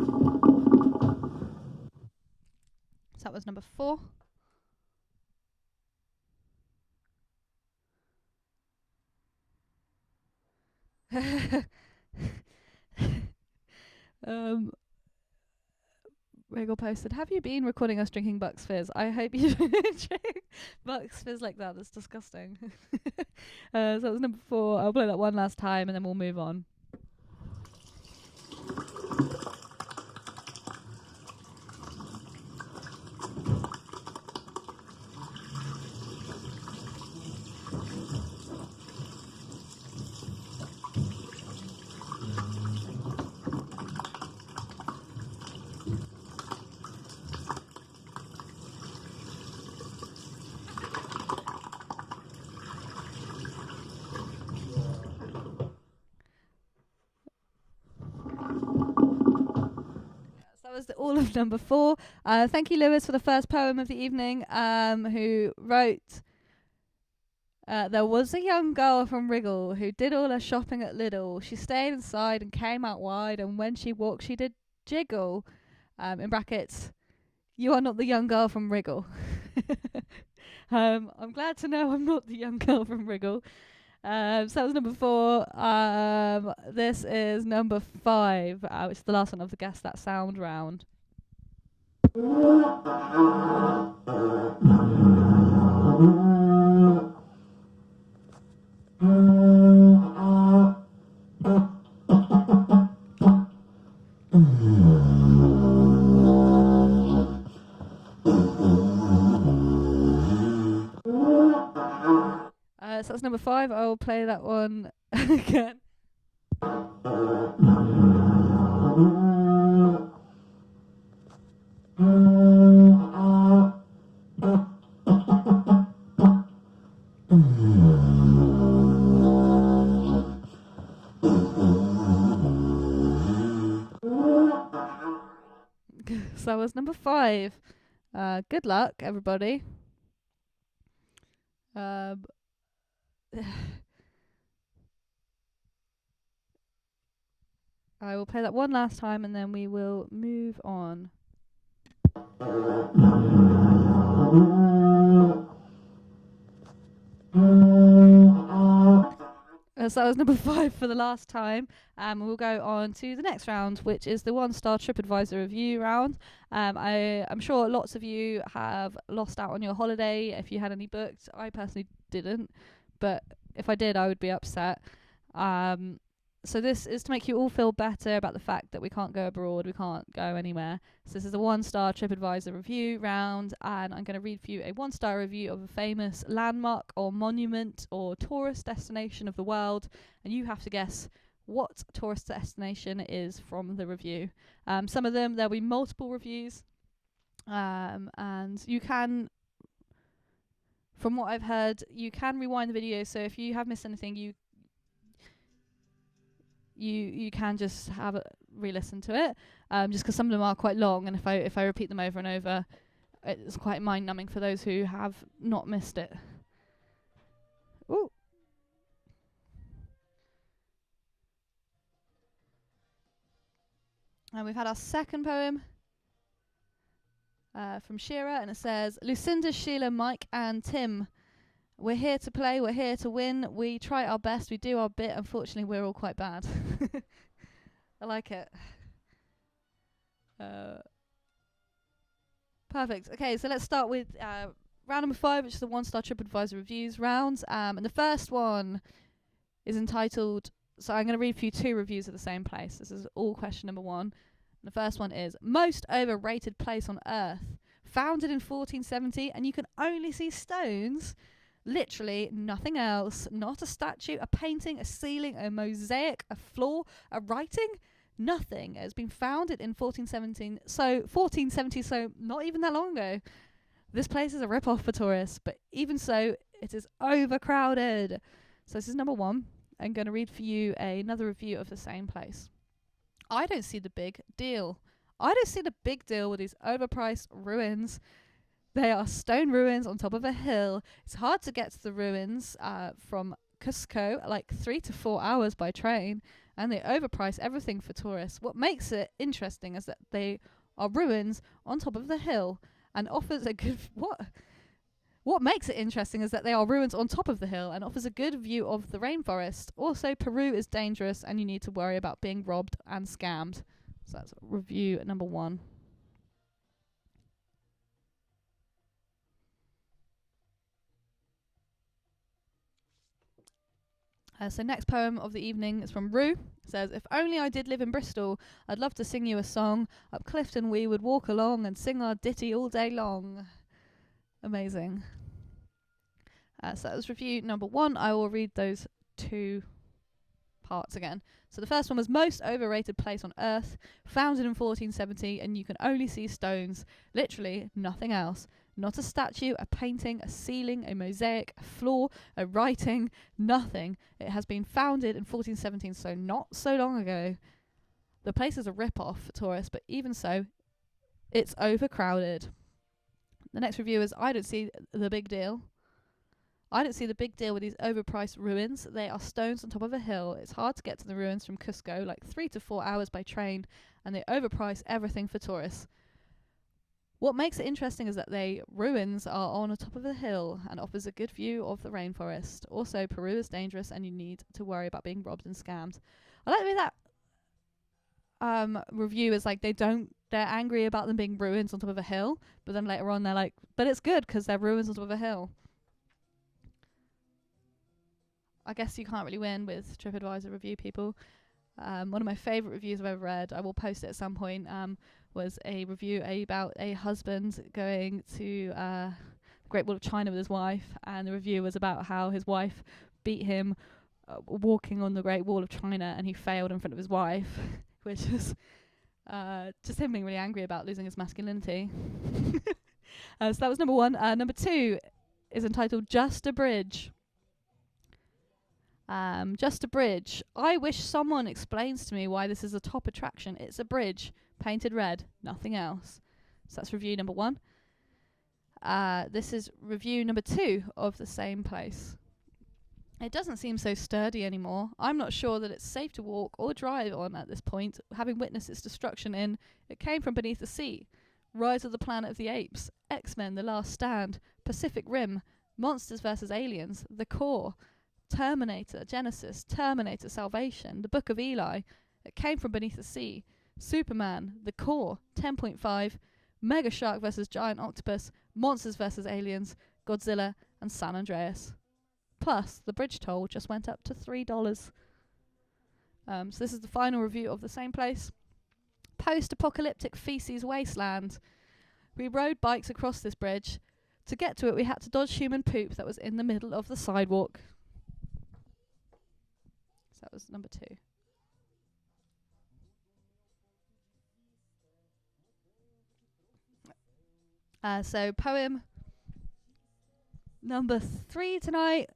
So was number 4. Regal posted, have you been recording us drinking Bucks Fizz? I hope you drink Bucks Fizz like that. That's disgusting. So that was number 4. I'll play that one last time and then we'll move on. Was all of number 4. Thank you, Lewis, for the first poem of the evening, who wrote, there was a young girl from Wriggle who did all her shopping at Lidl. She stayed inside and came out wide, and when she walked she did jiggle. In brackets, you are not the young girl from Wriggle. I'm glad to know I'm not the young girl from Wriggle. So that was number 4. This is number 5, which is the last one of the Guess That Sound round. So that's number 5. I will play that one again. So that was number 5. Good luck, everybody. I will play that one last time and then we will move on. So that was number 5 for the last time. We'll go on to the next round, which is the 1-star TripAdvisor review round. I'm sure lots of you have lost out on your holiday if you had any booked. I personally didn't, but if I did, I would be upset. So this is to make you all feel better about the fact that we can't go abroad, we can't go anywhere. So this is a 1-star TripAdvisor review round, and I'm going to read for you a 1-star review of a famous landmark or monument or tourist destination of the world, and you have to guess what tourist destination it is from the review. Some of them, there'll be multiple reviews, and you can, from what I've heard, you can rewind the video, so if you have missed anything, you can just have a re-listen to it, just because some of them are quite long, and if I repeat them over and over, it's quite mind-numbing for those who have not missed it. Ooh. And we've had our second poem from Shira, and it says, Lucinda, Sheila, Mike and Tim, we're here to play, we're here to win, we try our best, we do our bit, unfortunately we're all quite bad. I like it. Perfect. Okay, so let's start with round number 5, which is the 1-star TripAdvisor reviews rounds. And the first one is entitled, so I'm going to read for you 2 reviews of the same place. This is all question number 1. And the first one is, most overrated place on earth. Founded in 1470, and you can only see stones. Literally nothing else. Not a statue, a painting, a ceiling, a mosaic, a floor, a writing. Nothing. It has been founded in 1470, so not even that long ago. This place is a rip-off for tourists, but even so, it is overcrowded. So this is number 1. I'm going to read for you another review of the same place. I don't see the big deal. I don't see the big deal with these overpriced ruins. They are stone ruins on top of a hill. It's hard to get to the ruins from Cusco, like 3 to 4 hours by train, and they overprice everything for tourists. What makes it interesting is that they are ruins on top of the hill, and offers a good What makes it interesting is that they are ruins on top of the hill and offers a good view of the rainforest. Also, Peru is dangerous and you need to worry about being robbed and scammed. So that's review number 1. So next poem of the evening is from Rue. It says, if only I did live in Bristol, I'd love to sing you a song. Up Clifton we would walk along and sing our ditty all day long. Amazing. So that was review number 1. I will read those 2 parts again. So the first one was most overrated place on earth, founded in 1470, and you can only see stones, literally nothing else. Not a statue, a painting, a ceiling, a mosaic, a floor, a writing, nothing. It has been founded in 1417, so not so long ago. The place is a rip-off for tourists, but even so, it's overcrowded. The next review is, I don't see the big deal. I don't see the big deal with these overpriced ruins. They are stones on top of a hill. It's hard to get to the ruins from Cusco, like 3 to 4 hours by train, and they overprice everything for tourists. What makes it interesting is that the ruins are on the top of a hill and offers a good view of the rainforest. Also, Peru is dangerous and you need to worry about being robbed and scammed. I like the way that review is like they're angry about them being ruins on top of a hill, but then later on they're like, but it's good because they're ruins on top of a hill. I guess you can't really win with TripAdvisor review people. One of my favourite reviews I've ever read, I will post it at some point, was a review about a husband going to the Great Wall of China with his wife, and the review was about how his wife beat him walking on the Great Wall of China and he failed in front of his wife, which is just him being really angry about losing his masculinity. So that was number 1. Number 2 is entitled Just a Bridge. Just a bridge. I wish someone explains to me why this is a top attraction. It's a bridge, painted red, nothing else. So that's review number 1. This is review number 2 of the same place. It doesn't seem so sturdy anymore. I'm not sure that it's safe to walk or drive on at this point, having witnessed its destruction in It Came From Beneath the Sea, Rise of the Planet of the Apes, X-Men The Last Stand, Pacific Rim, Monsters vs. Aliens, The Core, Terminator, Genesis, Terminator, Salvation, The Book of Eli, It Came From Beneath the Sea, Superman, The Core, 10.5, Mega Shark vs. Giant Octopus, Monsters vs. Aliens, Godzilla, and San Andreas. Plus, the bridge toll just went up to $3. So this is the final review of the same place. Post-apocalyptic feces wasteland. We rode bikes across this bridge. To get to it, we had to dodge human poop that was in the middle of the sidewalk. So that was number 2. So poem number 3 tonight,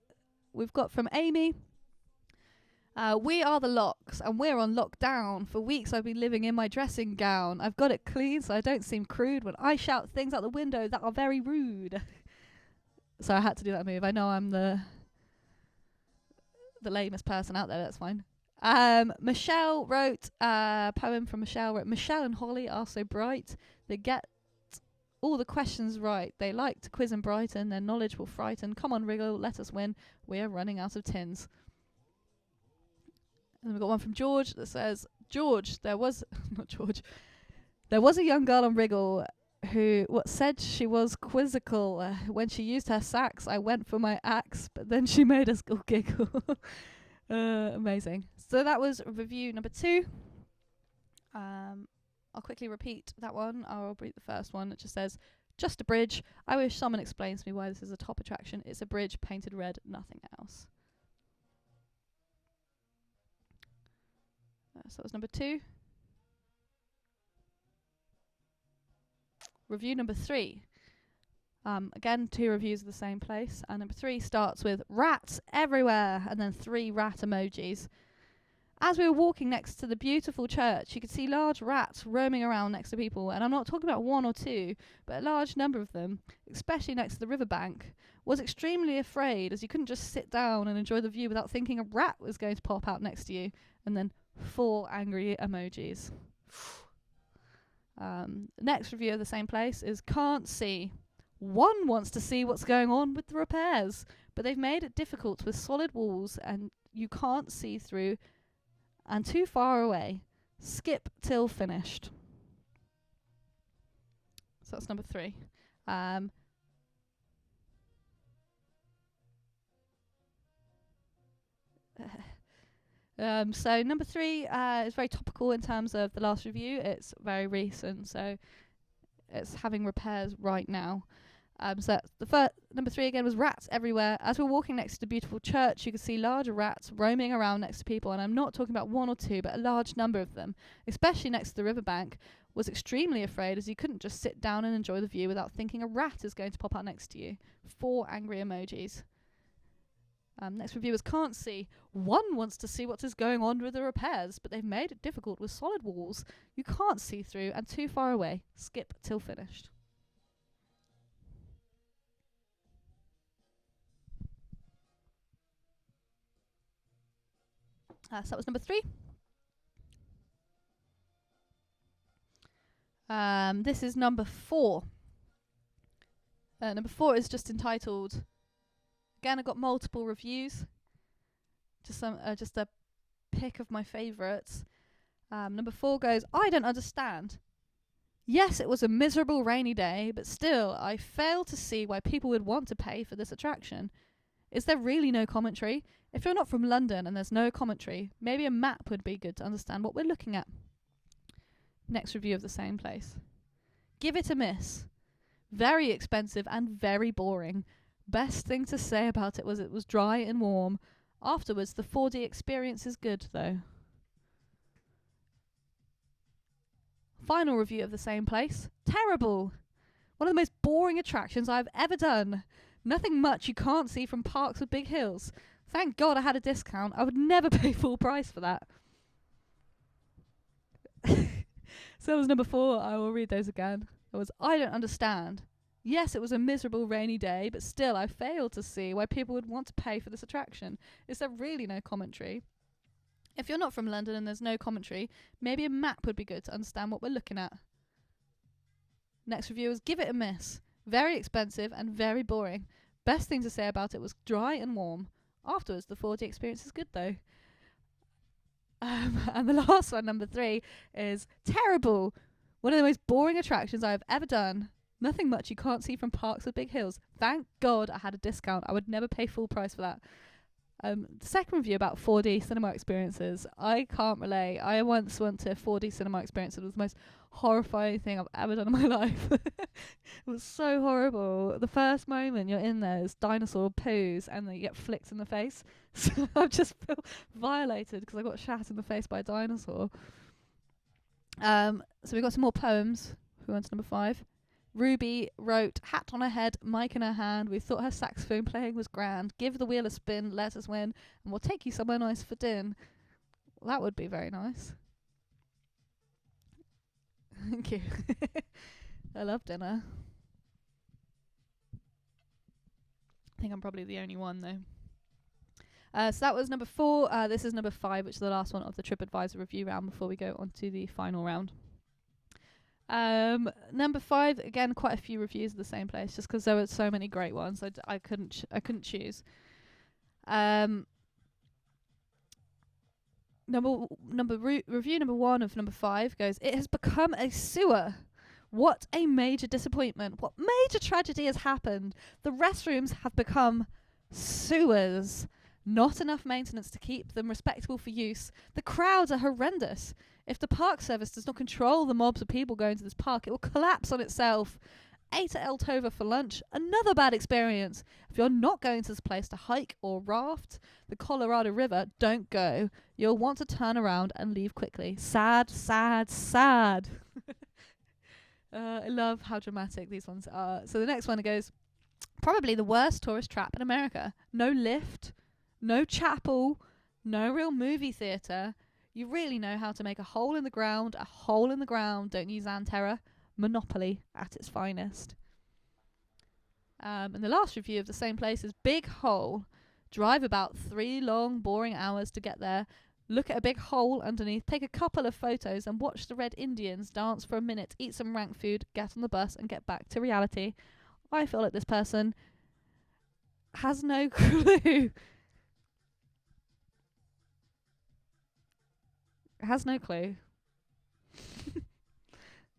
we've got from Amy. We are the locks, and we're on lockdown. For weeks I've been living in my dressing gown. I've got it clean so I don't seem crude when I shout things out the window that are very rude. So I had to do that move. I know I'm the lamest person out there, that's fine. Michelle wrote a poem from Michelle. Michelle and Holly are so bright. They get all the questions right. They like to quiz and brighten. Their knowledge will frighten. Come on, Wriggle, let us win. We are running out of tins. And then we've got one from George that says, George, there was a young girl on Wriggle who said she was quizzical. When she used her sax, I went for my axe, but then she made us all giggle. Amazing. So that was review number 2. I'll quickly repeat that one. I'll read the first one. It just says, just a bridge. I wish someone explains to me why this is a top attraction. It's a bridge painted red, nothing else. So that was number 2. Review number 3. Again, 2 reviews of the same place. And number 3 starts with rats everywhere and then 3 rat emojis. As we were walking next to the beautiful church, you could see large rats roaming around next to people. And I'm not talking about 1 or 2, but a large number of them, especially next to the riverbank. Was extremely afraid as you couldn't just sit down and enjoy the view without thinking a rat was going to pop out next to you. And then 4 angry emojis. Next review of the same place is can't see. One wants to see what's going on with the repairs, but they've made it difficult with solid walls and you can't see through and too far away. Skip till finished. So that's number 3. So number 3 is very topical in terms of the last review. It's very recent, so it's having repairs right now. So the number 3 again was rats everywhere. As we're walking next to the beautiful church, you could see larger rats roaming around next to people, and I'm not talking about 1 or 2, but a large number of them, especially next to the riverbank. Was extremely afraid as you couldn't just sit down and enjoy the view without thinking a rat is going to pop out next to you. 4 angry emojis. Next reviewers can't see. One wants to see what is going on with the repairs, but they've made it difficult with solid walls you can't see through and too far away. Skip till finished. So that was number 3. This is number 4. Number 4 is just entitled. Again, I got multiple reviews. Just a pick of my favourites. Number 4 goes, I don't understand. Yes, it was a miserable rainy day, but still, I fail to see why people would want to pay for this attraction. Is there really no commentary? If you're not from London and there's no commentary, maybe a map would be good to understand what we're looking at. Next review of the same place. Give it a miss. Very expensive and very boring. Best thing to say about it was dry and warm. Afterwards, the 4D experience is good, though. Final review of the same place. Terrible. One of the most boring attractions I've ever done. Nothing much you can't see from parks with big hills. Thank God I had a discount. I would never pay full price for that. So that was number 4. I will read those again. It was, I don't understand. Yes, it was a miserable rainy day, but still I failed to see why people would want to pay for this attraction. Is there really no commentary? If you're not from London and there's no commentary, maybe a map would be good to understand what we're looking at. Next review is give it a miss. Very expensive and very boring. Best thing to say about it was dry and warm. Afterwards, the 4D experience is good though. And the last one, number 3, is terrible. One of the most boring attractions I've ever done. Nothing much you can't see from parks with big hills. Thank God I had a discount. I would never pay full price for that. The second review about 4D cinema experiences. I can't relate. I once went to a 4D cinema experience. It was the most horrifying thing I've ever done in my life. It was so horrible. The first moment you're in there is dinosaur poos and then you get flicked in the face. So I just feel violated because I got shat in the face by a dinosaur. So we got some more poems. We went to number 5. Ruby wrote, hat on her head, mic in her hand. We thought her saxophone playing was grand. Give the wheel a spin, let us win, and we'll take you somewhere nice for din. Well, that would be very nice. Thank you. I love dinner. I think I'm probably the only one, though. So that was number 4. This is number 5, which is the last one of the TripAdvisor review round before we go on to the final round. Number 5, again, quite a few reviews of the same place, just because there were so many great ones. I couldn't choose. Review number 1 of number 5 goes, it has become a sewer. What a major disappointment. What major tragedy has happened? The restrooms have become sewers. Not enough maintenance to keep them respectable for use. The crowds are horrendous. If the park service does not control the mobs of people going to this park, it will collapse on itself. Ate at Eltova for lunch. Another bad experience. If you're not going to this place to hike or raft the Colorado River, don't go. You'll want to turn around and leave quickly. Sad, sad, sad. I love how dramatic these ones are. So the next one goes, probably the worst tourist trap in America. No lift. No chapel, no real movie theatre. You really know how to make a hole in the ground, don't you, Xanterra? Monopoly at its finest. And the last review of the same place is Big Hole. Drive about 3 long, boring hours to get there. look at a big hole underneath, take a couple of photos, and watch the Red Indians dance for a minute, eat some rank food, get on the bus, and get back to reality. I feel like this person has no clue. Has no clue.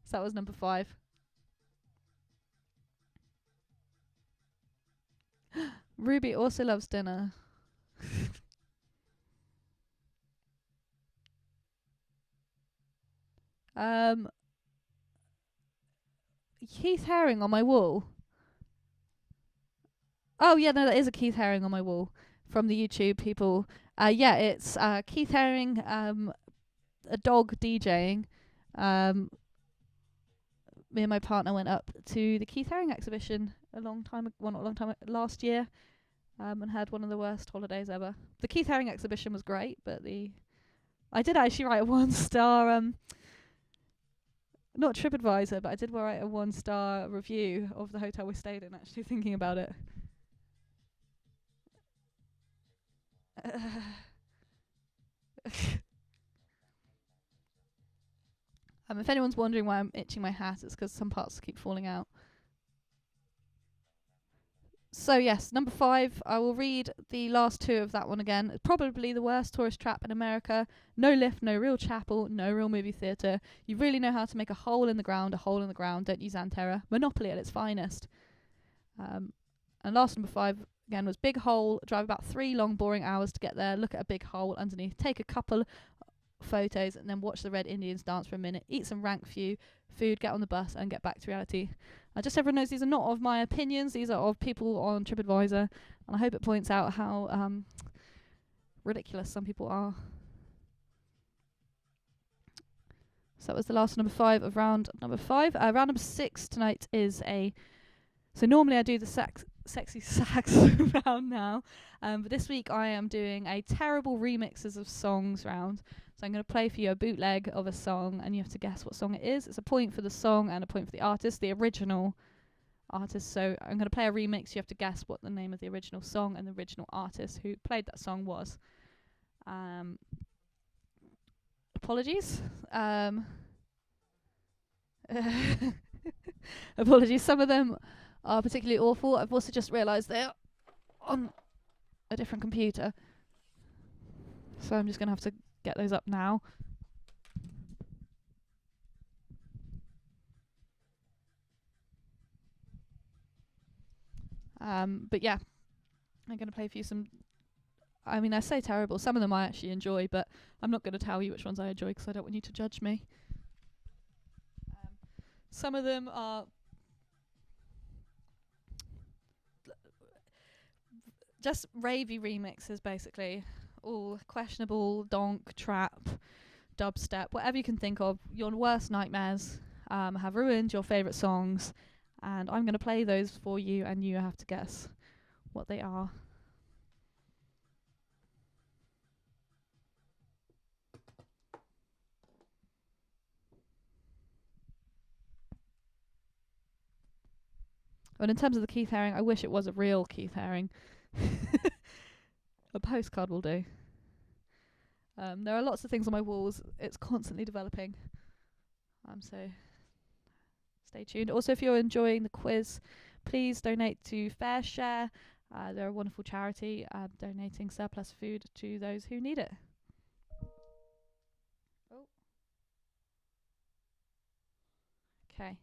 So that was number 5. Ruby also loves dinner. Keith Haring on my wall. Oh yeah, no, that is a Keith Haring on my wall from the YouTube people. Yeah, it's Keith Haring, a dog DJing. Me and my partner went up to the Keith Haring exhibition last year, and had one of the worst holidays ever. The Keith Haring exhibition was great, but I did actually write a 1-star, not TripAdvisor, but I did write a 1-star review of the hotel we stayed in, actually thinking about it. If anyone's wondering why I'm itching my hat, it's because some parts keep falling out. So yes, number 5, I will read the last 2 of that one again. Probably the worst tourist trap in America. No lift, no real chapel, no real movie theatre. You really know how to make a hole in the ground, don't use Xanterra. Monopoly at its finest. And last number 5, again, was big hole, drive about 3 long boring hours to get there, look at a big hole underneath, take a couple photos, and then watch the Red Indians dance for a minute, eat some rank food, get on the bus, and get back to reality. Just everyone knows these are not of my opinions, these are of people on TripAdvisor, and I hope it points out how ridiculous some people are. So that was the last number 5 of round number 5. Round number 6 tonight is so normally I do the sexy sax round now, but this week I am doing a terrible remixes of songs round. So I'm going to play for you a bootleg of a song, and you have to guess what song it is. It's a point for the song and a point for the artist, the original artist. So I'm going to play a remix. You have to guess what the name of the original song and the original artist who played that song was. Apologies. Apologies. Some of them are particularly awful. I've also just realised they're on a different computer, so I'm just going to have to get those up now. But yeah, I'm going to play for you some. I mean, I say terrible. Some of them I actually enjoy, but I'm not going to tell you which ones I enjoy because I don't want you to judge me. Some of them are just ravey remixes, basically. All questionable, donk, trap, dubstep, whatever you can think of. Your worst nightmares have ruined your favourite songs, and I'm going to play those for you, and you have to guess what they are. And in terms of the Keith Haring, I wish it was a real Keith Haring. A postcard will do. There are lots of things on my walls. It's constantly developing. So stay tuned. Also, if you're enjoying the quiz, please donate to FareShare. They're a wonderful charity donating surplus food to those who need it. Okay.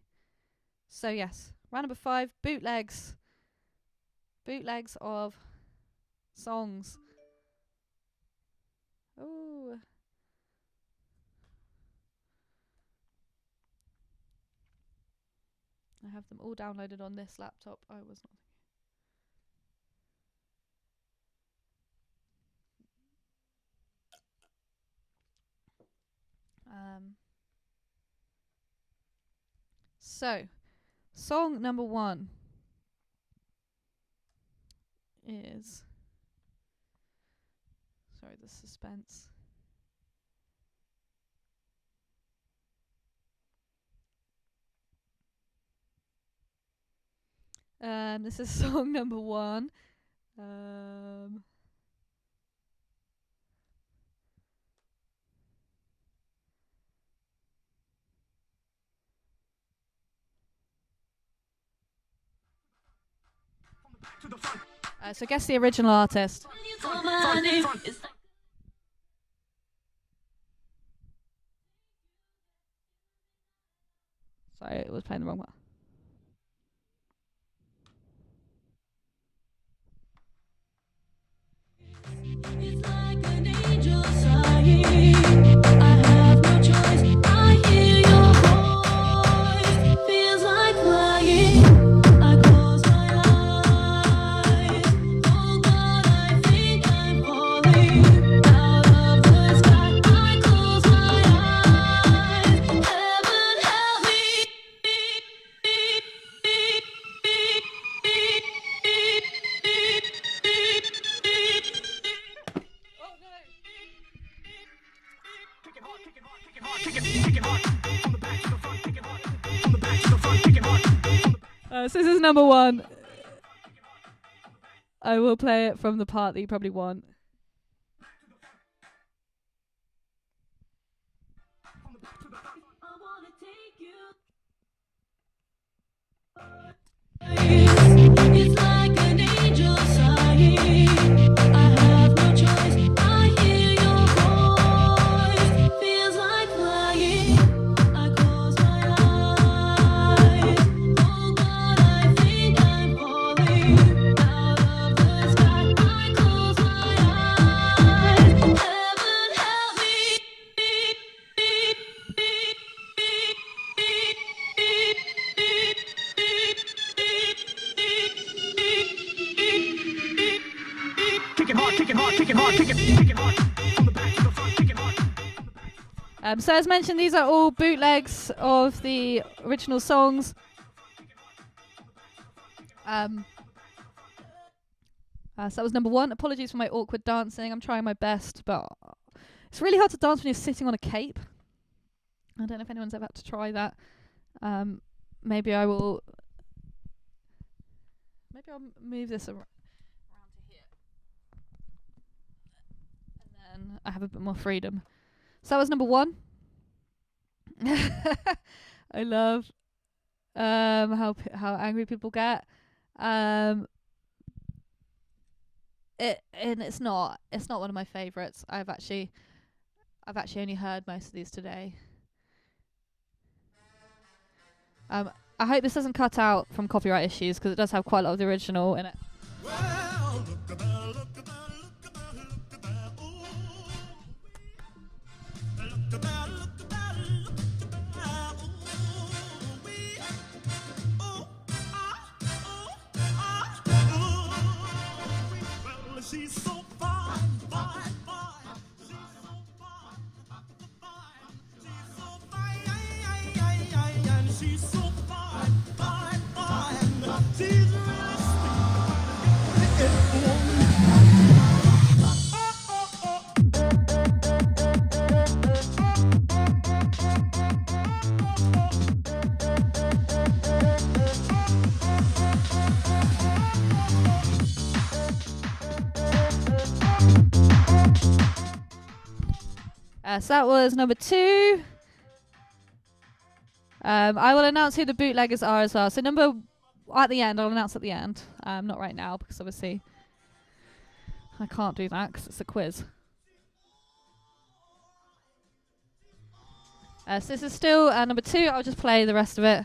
So yes, round number 5, bootlegs. Bootlegs of songs. Oh. I have them all downloaded on this laptop. I was not. So, song number 1 is. Sorry, the suspense. This is song number 1. So guess the original artist. Sorry, it was playing the wrong one. It's like an angel sighing. I have no choice. I hear your voice. Feels like flying. I close my eyes. Oh God, I think I'm falling out of the sky. I close my eyes. Heaven help me. So this is number one. I will play it from the part that you probably want. It's like an angel sighing. I have no choice. I hear your voice. Feels like flying. I close my eyes. Oh God, I think I'm falling out of the sky. I close my eyes. Heaven help me. So as mentioned, these are all bootlegs of the original songs. So that was number one. Apologies for my awkward dancing. I'm trying my best, but it's really hard to dance when you're sitting on a cape. I don't know if anyone's ever had to try that. Maybe I'll move this around to here, and then I have a bit more freedom. So that was number one. I love how angry people get. And it's not one of my favourites. I've actually only heard most of these today. I hope this doesn't cut out from copyright issues, because it does have quite a lot of the original in it. Well, look at that, look at that, look at that, look at that, ooh. Look at that, look at that, look at that, ooh. Ooh, well, she's so fine, fine, fine. She's so fine, fine. She's so fine, and she's so fine, fine, fine. She's so that was number two. I will announce who the bootleggers are as well. So at the end, I'll announce at the end. Not right now, because obviously I can't do that because it's a quiz. So this is still number two. I'll just play the rest of it.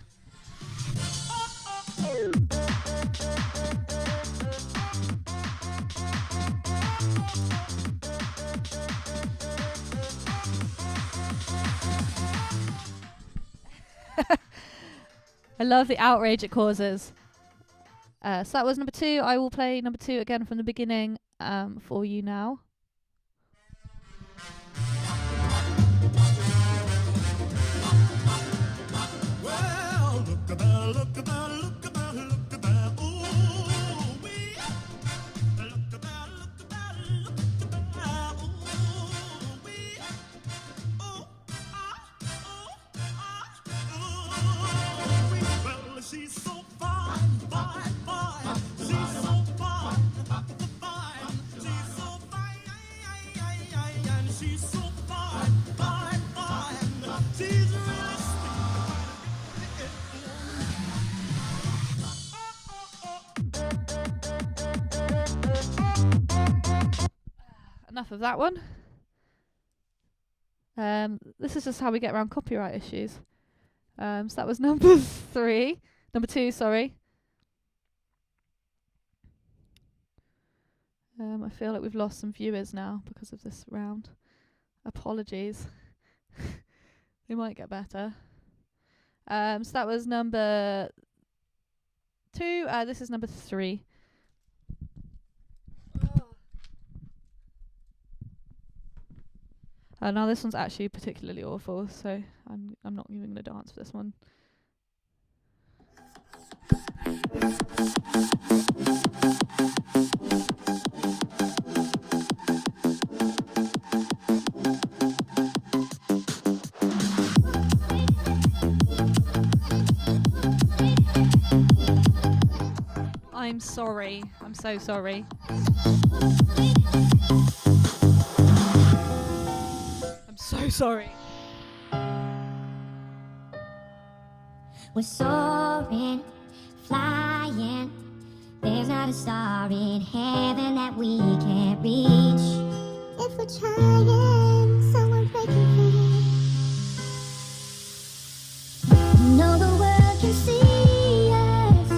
I love the outrage it causes. So that was number two. I will play number two again from the beginning for you now. Well, look at that, look at that, look at that, look at that, ooh, wee. Look at that, look at that, look at that, ooh, wee. Oh, well, she's so fine, fine, fine. She's so fine, fine. She's so fine. of that one. This is just how we get around copyright issues. So that was number 2, sorry. I feel like we've lost some viewers now because of this round. Apologies. They might get better. So that was number 2. This is number 3. Now this one's actually particularly awful, so I'm not even going to dance for this one. I'm sorry. I'm so sorry. I'm so sorry. We're soaring, flying. There's not a star in heaven that we can't reach. If we're trying, so we're breaking free. No, the world can see us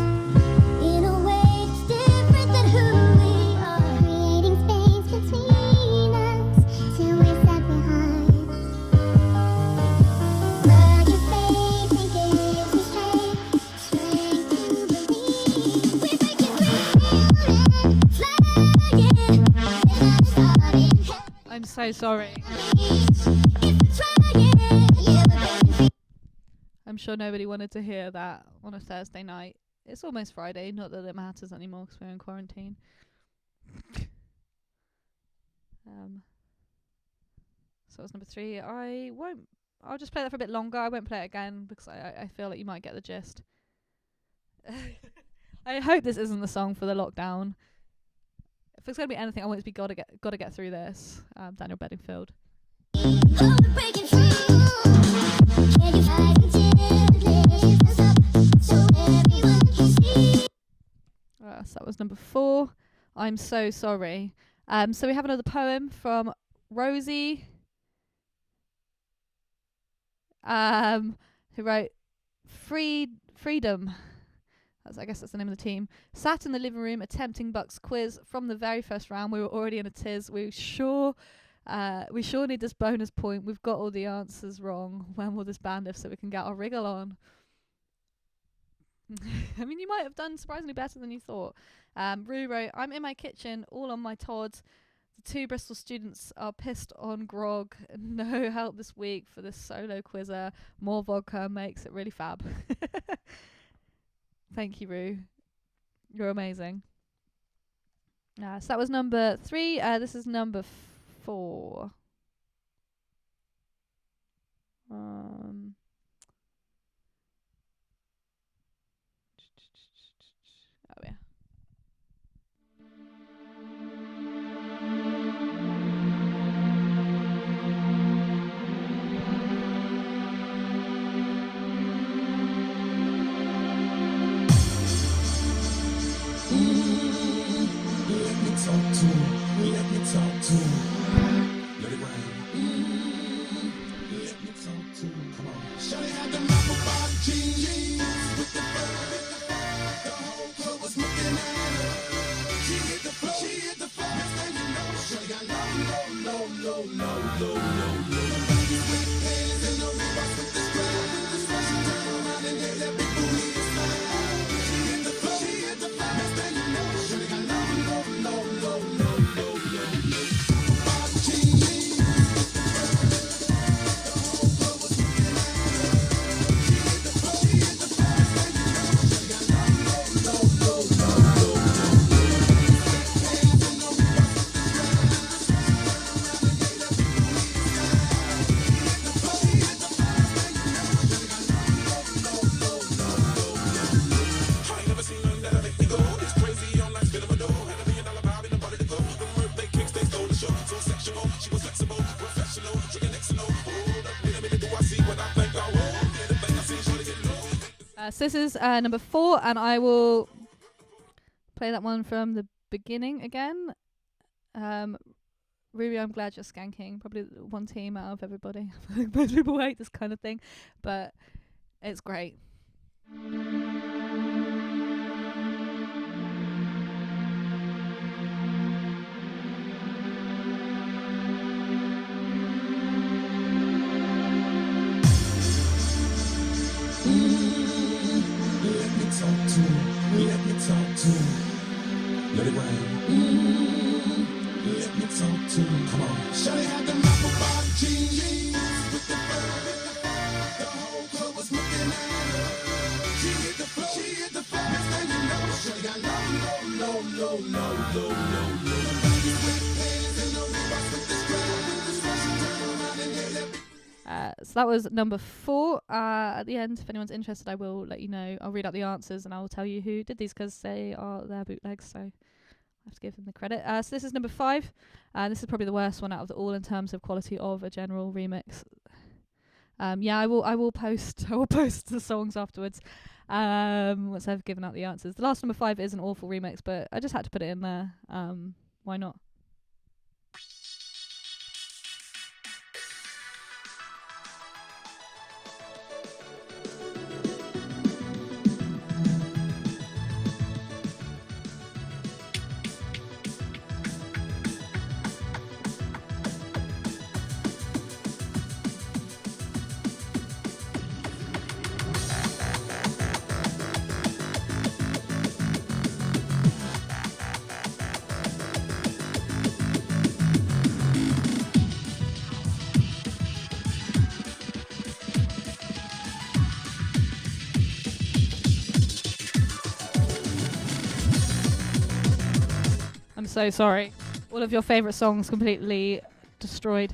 in a way that's different than who we are. Creating space between us till we're set behind. But your faith and gives me strength to believe. We're breaking free, flying. There's not a star in heaven. I'm so sorry. I'm sure nobody wanted to hear that on a Thursday night. It's almost Friday, not that it matters anymore because we're in quarantine. So that's number 3. I'll just play that for a bit longer. I won't play it again because I feel like you might get the gist. I hope this isn't the song for the lockdown. If it's going to be anything, I want it to be gotta get through this. Daniel Bedingfield. So that was number 4. I'm so sorry. So we have another poem from Rosie, who wrote Freedom. I guess that's the name of the team. Sat in the living room attempting Buck's quiz from the very first round. We were already in a tiz. We sure need this bonus point. We've got all the answers wrong. When will this band lift so we can get our wriggle on? I mean, you might have done surprisingly better than you thought. Rue wrote, I'm in my kitchen, all on my Todd. The 2 Bristol students are pissed on grog. No help this week for this solo quizzer. More vodka makes it really fab. Thank you, Rue. You're amazing. So that was number 3. This is number 4. Oh yeah. Let me talk to him. Let me talk to him. Let it rain. Let me talk to him. Come on. Shawty had them apple bottom jeans with the fur. The whole club was looking at her. She hit the floor. Next thing you know, shawty got low. Ladies with pants and no Reeboks with the strap. She turned around and gave that big booty a smile. She hit the floor. Next thing you know, shawty got low. Bottom jeans. The whole club was looking at her. She hit the floor. Next thing you know, shawty got low. So this is number 4, and I will play that one from the beginning again. Ruby, I'm glad you're skanking. Probably the one team out of everybody. Most people hate this kind of thing, but it's great. Let me talk to him. Let me talk to him. Let it rain. Let me talk to him. Come on. Shawty had them apple bottom jeans with the fur. The whole club was looking at her. She hit the floor. She hit the floor. Next thing you know, shawty got low. The ladies with pants and the Reeboks with the straps. So she turned around and gave that. So that was number 4. At the end, if anyone's interested, I will let you know. I'll read out the answers and I will tell you who did these because they're bootlegs, so I have to give them the credit. So this is number 5. This is probably the worst one out of all in terms of quality of a general remix. Yeah, I will post the songs afterwards once I've given out the answers. The last number 5 is an awful remix, but I just had to put it in there. Why not? I'm so sorry. All of your favourite songs completely destroyed.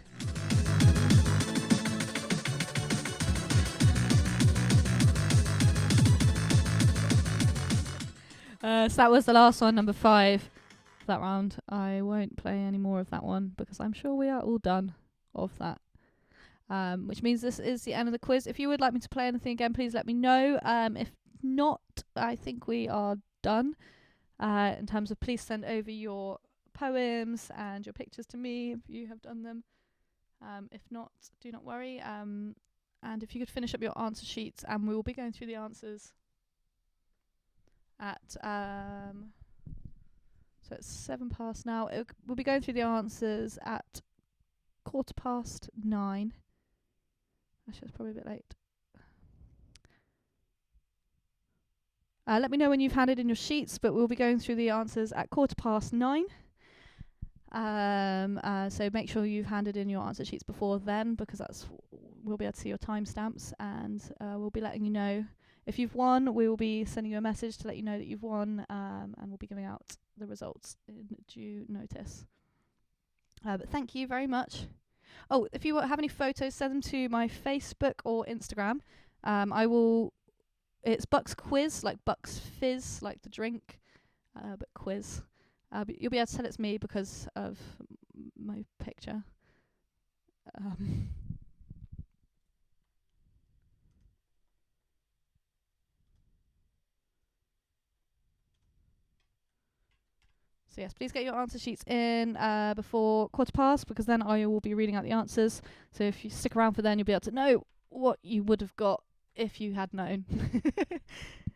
So that was the last one, number 5 of that round. I won't play any more of that one because I'm sure we are all done of that. Which means this is the end of the quiz. If you would like me to play anything again, please let me know. If not, I think we are done. In terms of please send over your poems and your pictures to me if you have done them. If not, do not worry. And if you could finish up your answer sheets, and we will be going through the answers at so it's 7 past now. We'll be going through the answers at 9:15. Actually, it's probably a bit late. Let me know when you've handed in your sheets, but we'll be going through the answers at 9:15. So make sure you've handed in your answer sheets before then, because we'll be able to see your timestamps, and we'll be letting you know if you've won. We will be sending you a message to let you know that you've won, and we'll be giving out the results in due notice. But thank you very much. Oh, if you have any photos, send them to my Facebook or Instagram. It's Bucks Quiz, like Bucks Fizz, like the drink, but quiz. But you'll be able to tell it's me because of my picture. So yes, please get your answer sheets in before 15:15, because then I will be reading out the answers. So if you stick around for then, you'll be able to know what you would have got if you had known.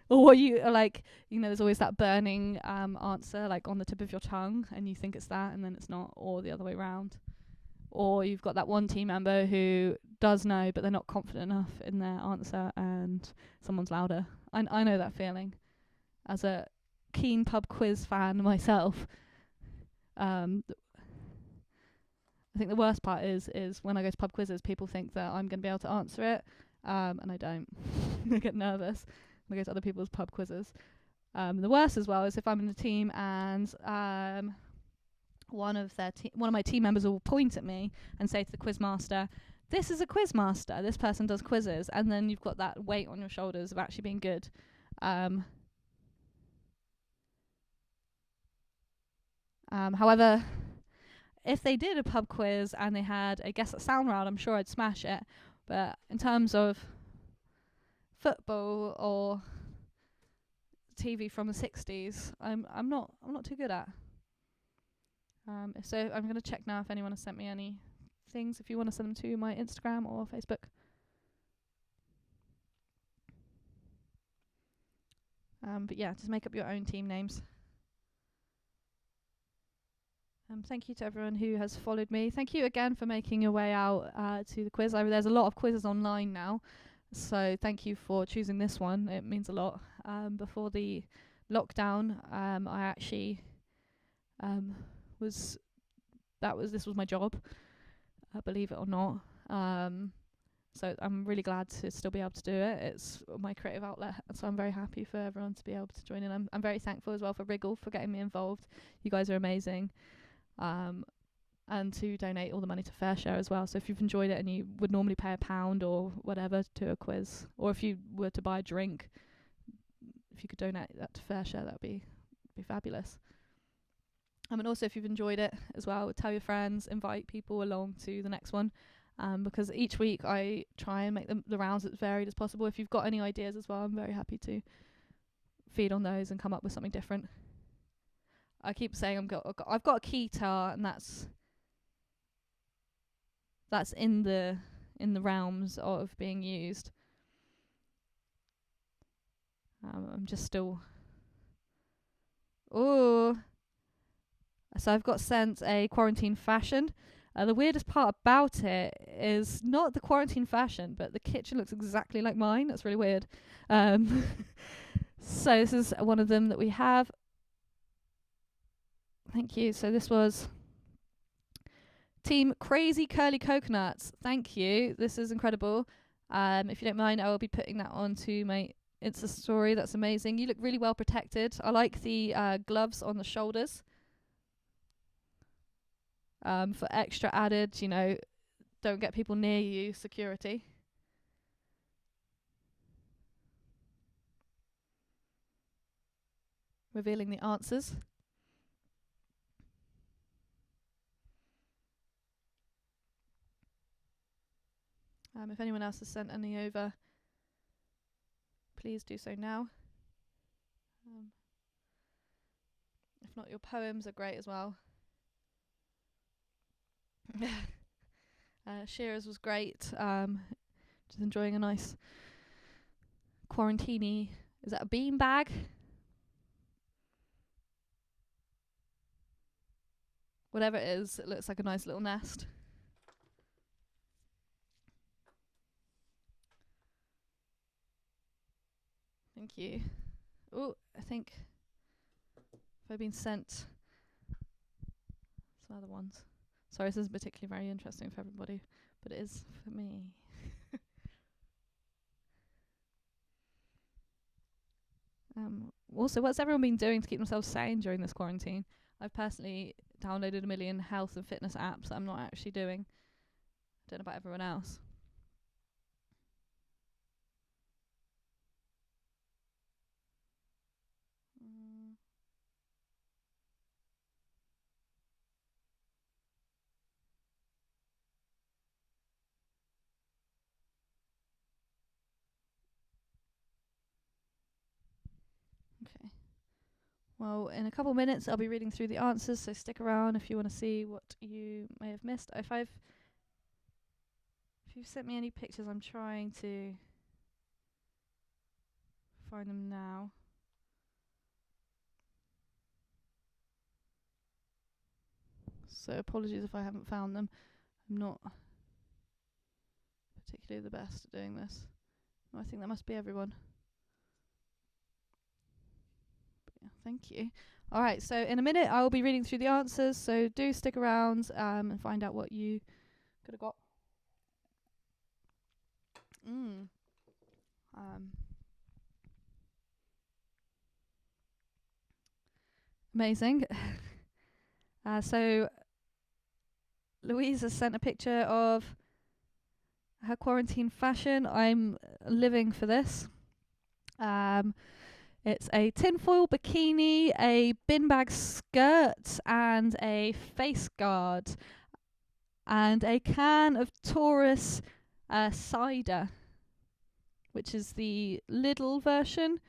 Or what you are like, there's always that burning answer like on the tip of your tongue, and you think it's that and then it's not, or the other way round. Or you've got that one team member who does know but they're not confident enough in their answer and someone's louder. I know that feeling as a keen pub quiz fan myself. I think the worst part is when I go to pub quizzes, people think that I'm going to be able to answer it, and I don't. I get nervous when I go to other people's pub quizzes. The worst as well is if I'm in the team and one of my team members will point at me and say to the quizmaster, "This is a quizmaster. This person does quizzes," and then you've got that weight on your shoulders of actually being good. However, if they did a pub quiz and they had a guess at sound round, I'm sure I'd smash it. But in terms of football or TV from the 60s, I'm not too good at. So I'm going to check now if anyone has sent me any things, if you want to send them to my Instagram or Facebook. But yeah, just make up your own team names. Thank you to everyone who has followed me. Thank you again for making your way out to the quiz. There's a lot of quizzes online now, so thank you for choosing this one. It means a lot. Before the lockdown, I actually this was my job, believe it or not. So I'm really glad to still be able to do it. It's my creative outlet, so I'm very happy for everyone to be able to join in. I'm very thankful as well for Wriggle for getting me involved. You guys are amazing. And to donate all the money to FareShare as well. So if you've enjoyed it and you would normally pay £1 or whatever to a quiz, or if you were to buy a drink, if you could donate that to FareShare, that would be fabulous. And also if you've enjoyed it as well, tell your friends, invite people along to the next one. Because each week I try and make the rounds as varied as possible. If you've got any ideas as well, I'm very happy to feed on those and come up with something different. I keep saying I've got a keytar, and that's in the realms of being used. I'm just still. Oh, so I've got sent a quarantine fashion. The weirdest part about it is not the quarantine fashion, but the kitchen looks exactly like mine. That's really weird. So this is one of them that we have. Thank you. So this was Team Crazy Curly Coconuts. Thank you. This is incredible. If you don't mind, I will be putting that onto my Insta story. That's amazing. You look really well protected. I like the gloves on the shoulders. For extra added, don't get people near you security. Revealing the answers. If anyone else has sent any over, please do so now. If not, your poems are great as well. Shearer's was great. Just enjoying a nice quarantini. Is that a bean bag? Whatever it is, it looks like a nice little nest. Thank you. Oh, I think I've been sent some other ones. Sorry, this isn't particularly very interesting for everybody, but it is for me. Also, what's everyone been doing to keep themselves sane during this quarantine? I've personally downloaded a million health and fitness apps that I'm not actually doing. I don't know about everyone else. Okay. Well, in a couple of minutes, I'll be reading through the answers, so stick around if you want to see what you may have missed. If you've sent me any pictures, I'm trying to find them now. So apologies if I haven't found them. I'm not particularly the best at doing this. I think that must be everyone. Thank you. All right, so in a minute I will be reading through the answers, so do stick around and find out what you could have got. Amazing. So Louise has sent a picture of her quarantine fashion. I'm living for this. It's a tinfoil bikini, a bin bag skirt, and a face guard, and a can of Taurus cider, which is the Lidl version.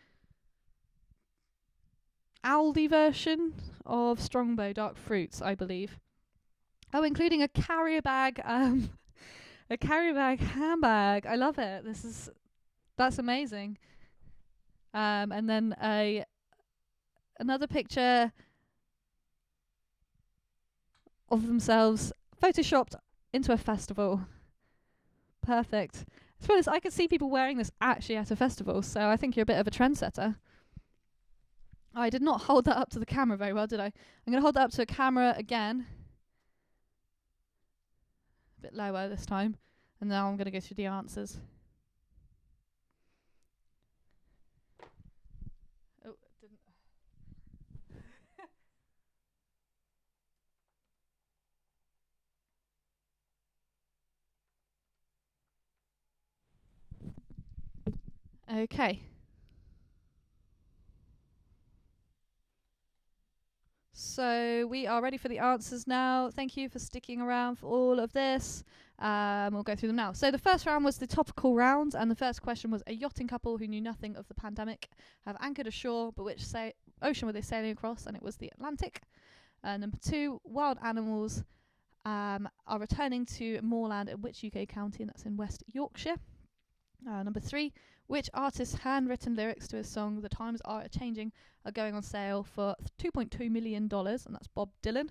Aldi version of Strongbow dark fruits, I believe. Oh, including a carrier bag, a carrier bag handbag. I love it. That's amazing. And then another picture of themselves photoshopped into a festival. Perfect. To be honest, I could see people wearing this actually at a festival, so I think you're a bit of a trendsetter. I did not hold that up to the camera very well, did I? I'm going to hold that up to a camera again. A bit lower this time. And now I'm going to go through the answers. Oh, it didn't. Okay. So we are ready for the answers now. Thank you for sticking around for all of this. We'll go through them now. So the first round was the topical round, and the first question was: a yachting couple who knew nothing of the pandemic have anchored ashore, but which ocean were they sailing across? And it was the Atlantic. Number 2, wild animals are returning to moorland in which UK county? And that's in West Yorkshire. Number 3, which artist's handwritten lyrics to his song "The Times Are A-Changing" are going on sale for $2.2 million? And that's Bob Dylan.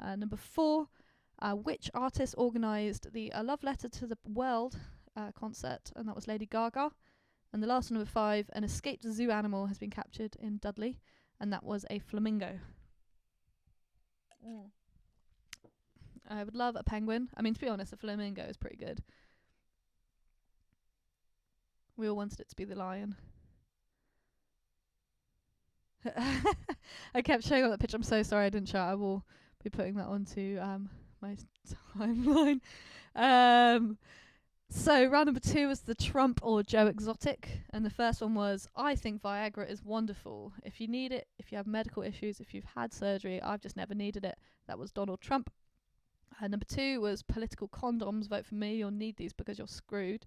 Number 4, which artist organised the A Love Letter to the World concert? And that was Lady Gaga. And the last one, number 5, an escaped zoo animal has been captured in Dudley, and that was a flamingo. I would love a penguin. I mean, to be honest, a flamingo is pretty good. We all wanted it to be the lion. I kept showing up that picture. I'm so sorry I didn't show it. I will be putting that onto my timeline. So round number 2 was the Trump or Joe Exotic. And the first one was: I think Viagra is wonderful. If you need it, if you have medical issues, if you've had surgery, I've just never needed it. That was Donald Trump. Number 2 was political condoms. Vote for me. You'll need these because you're screwed.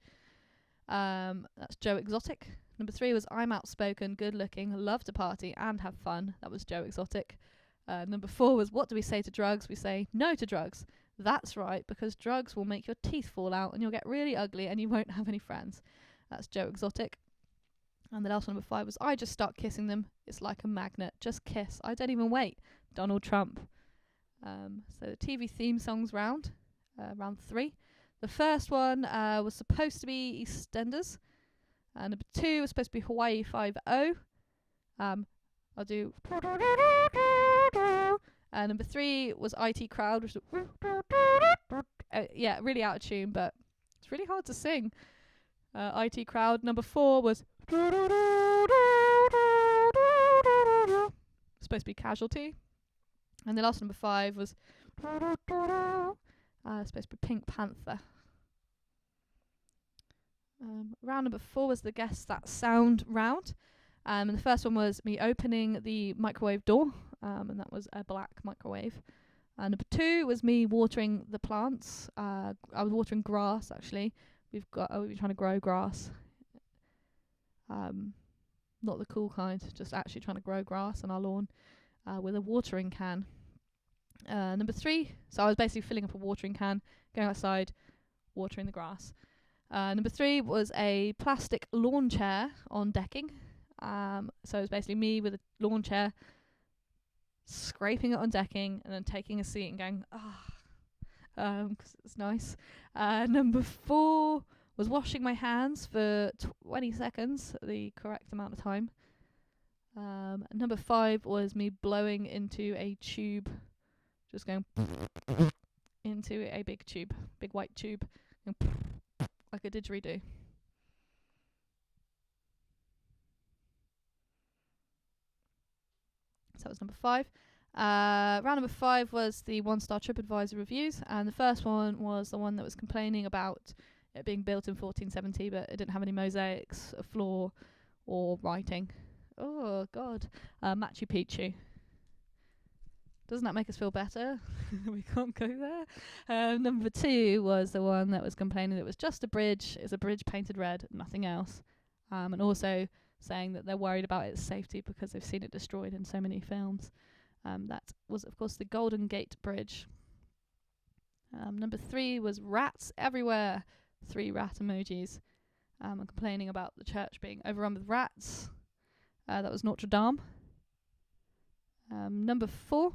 That's Joe Exotic. Number 3 was: I'm outspoken, good looking, love to party and have fun. That was Joe Exotic. Number 4 was: what do we say to drugs? We say no to drugs. That's right, because drugs will make your teeth fall out and you'll get really ugly and you won't have any friends. That's Joe Exotic. And the last one, number 5, was: I just start kissing them. It's like a magnet. Just kiss. I don't even wait. Donald Trump. So the TV theme songs round 3. The first one was supposed to be EastEnders. Number 2 was supposed to be Hawaii 5-0. I'll do. Number 3 was IT Crowd, which yeah, really out of tune, but it's really hard to sing. IT Crowd. Number 4 was supposed to be Casualty. And the last number 5 was supposed to be Pink Panther. Round number 4 was the Guess That Sound round. And the first one was me opening the microwave door, and that was a black microwave. Number 2 was me watering the plants. I was watering grass, actually. We've been trying to grow grass. Not the cool kind, just actually trying to grow grass on our lawn with a watering can. Number 3, so I was basically filling up a watering can, going outside, watering the grass. Number 3 was a plastic lawn chair on decking. So it was basically me with a lawn chair, scraping it on decking, and then taking a seat and going, because it's nice. Number 4 was washing my hands for 20 seconds, the correct amount of time. Number 5 was me blowing into a tube, just going into a big tube, big white tube, like a didgeridoo. So that was number 5. Round number 5 was the 1-star TripAdvisor reviews, and the first one was the one that was complaining about it being built in 1470, but it didn't have any mosaics, a floor, or writing. Oh God, Machu Picchu. Doesn't that make us feel better? We can't go there. Number 2 was the one that was complaining that it was just a bridge. It's a bridge painted red, nothing else. And also saying that they're worried about its safety because they've seen it destroyed in so many films. That was, of course, the Golden Gate Bridge. Number 3 was rats everywhere. 3 rat emojis. And complaining about the church being overrun with rats. That was Notre Dame. Number 4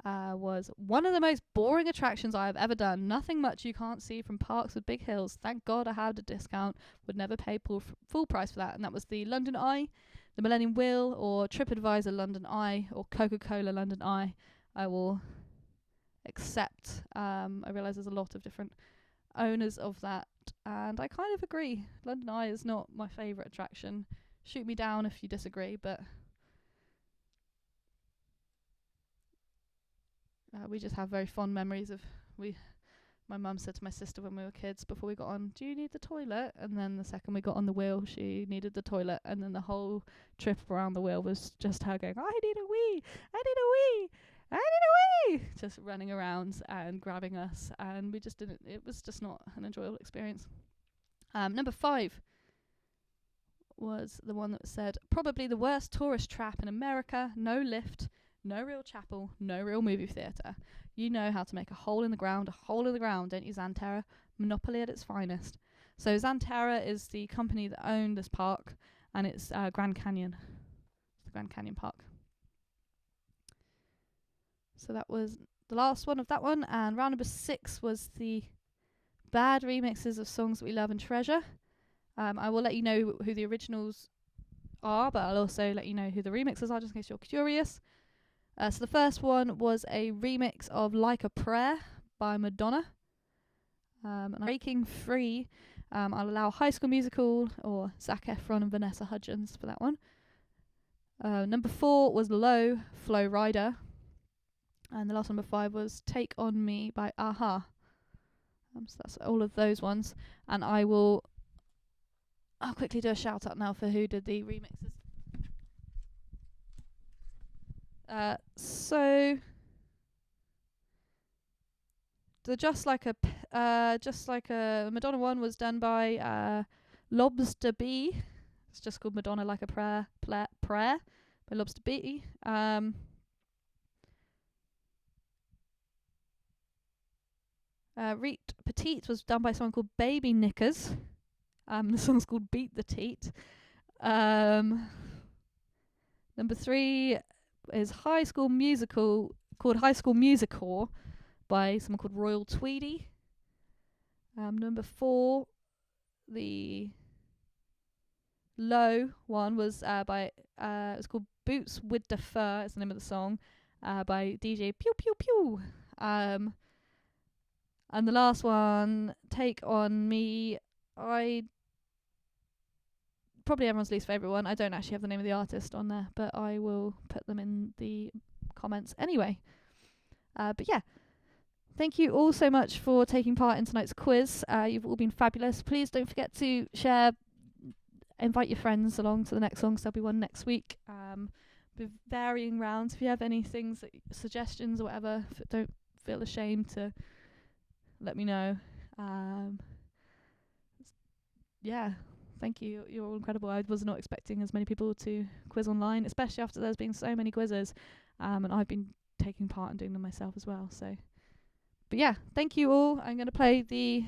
was one of the most boring attractions I have ever done. Nothing much you can't see from parks with big hills. Thank God I had a discount. Would never pay full price for that. And that was the London Eye, the Millennium Wheel, or TripAdvisor London Eye, or Coca-Cola London Eye. I will accept. I realise there's a lot of different owners of that, and I kind of agree. London Eye is not my favourite attraction. Shoot me down if you disagree, but we just have very fond memories of my mum said to my sister when we were kids before we got on, do you need the toilet? And then the second we got on the wheel, she needed the toilet, and then the whole trip around the wheel was just her going, I need a wee, I need a wee, I need a wee, just running around and grabbing us, and we just didn't, it was just not an enjoyable experience. Number 5 was the one that said, probably the worst tourist trap in America, no lift, no real chapel, no real movie theatre. You know how to make a hole in the ground, don't you, Xanterra? Monopoly at its finest. So Xanterra is the company that owned this park, and it's Grand Canyon. It's the Grand Canyon Park. So that was the last one of that one, and round number 6 was the bad remixes of songs that we love and treasure. I will let you know who the originals are, but I'll also let you know who the remixes are, just in case you're curious. So the first one was a remix of Like a Prayer by Madonna. And Breaking Free, I'll allow High School Musical or Zac Efron and Vanessa Hudgens for that one. Number 4 was Low, Flow Rider. And the last number 5 was Take On Me by Aha. So that's all of those ones. And I'll quickly do a shout out now for who did the remixes. So the Just Like a Madonna one was done by Lobster B. It's just called Madonna Like a Prayer by Lobster B. Reet Petite was done by someone called Baby Knickers. The song's called Beat the Teat. Number 3 is High School Musical, called High School Musical by someone called Royal Tweedy. Number 4, the Low one was by it was called Boots with the Fur, is the name of the song, by DJ Pew Pew Pew. And the last one, Take On Me, probably everyone's least favourite one. I don't actually have the name of the artist on there, but I will put them in the comments anyway. But yeah, thank you all so much for taking part in tonight's quiz. You've all been fabulous. Please don't forget to share, invite your friends along to the next song, so there'll be one next week. With varying rounds. If you have any things, suggestions or whatever, don't feel ashamed to let me know. Yeah. Thank you. You're all incredible. I was not expecting as many people to quiz online, especially after there's been so many quizzes. And I've been taking part and doing them myself as well. So, but yeah, thank you all. I'm going to play the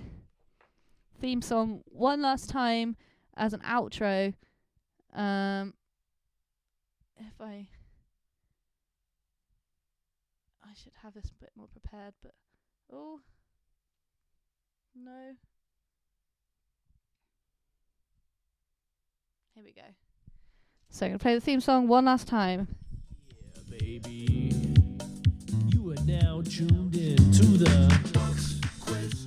theme song one last time as an outro. If I should have this a bit more prepared, but oh no. Here we go. So I'm going to play the theme song one last time. Yeah, baby. You are now tuned in to the Bucks Quiz.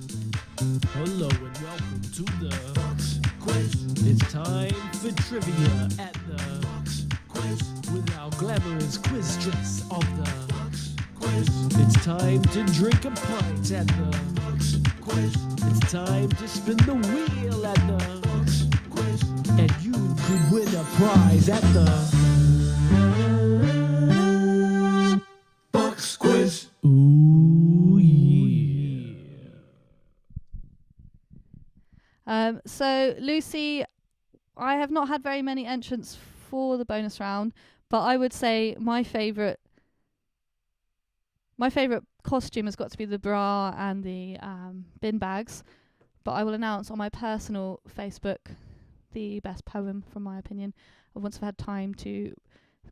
Hello and welcome to the Bucks Quiz. It's time for trivia at the Bucks Quiz with our glamorous quiz dress of the Bucks Quiz. It's time to drink a pint at the Bucks Quiz. It's time to spin the wheel at the Bucks Quiz. And you could win a prize at the Bucks Quiz. Ooh, yeah. So Lucy, I have not had very many entrants for the bonus round, but I would say my favourite costume has got to be the bra and the bin bags. But I will announce on my personal Facebook the best poem, from my opinion, once I've had time to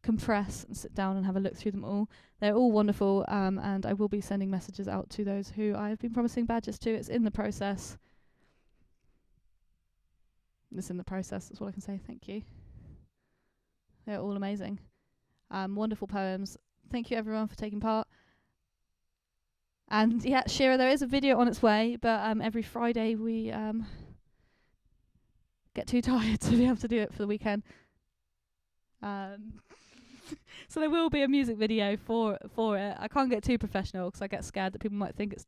compress and sit down and have a look through them all. They're all wonderful, and I will be sending messages out to those who I have been promising badges to. It's in the process. It's in the process, that's all I can say. Thank you. They're all amazing. Wonderful poems. Thank you everyone for taking part. And yeah, Shira, there is a video on its way, but every Friday we get too tired to be able to do it for the weekend. So there will be a music video for it. I can't get too professional because I get scared that people might think it's...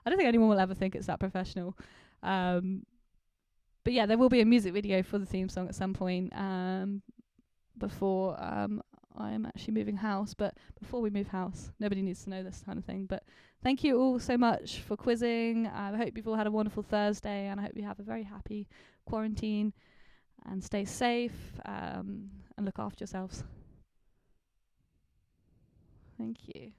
I don't think anyone will ever think it's that professional. But yeah, there will be a music video for the theme song at some point before I am actually moving house. But before we move house, nobody needs to know this kind of thing. But thank you all so much for quizzing. I hope you've all had a wonderful Thursday, and I hope you have a very happy quarantine and stay safe and look after yourselves. Thank you.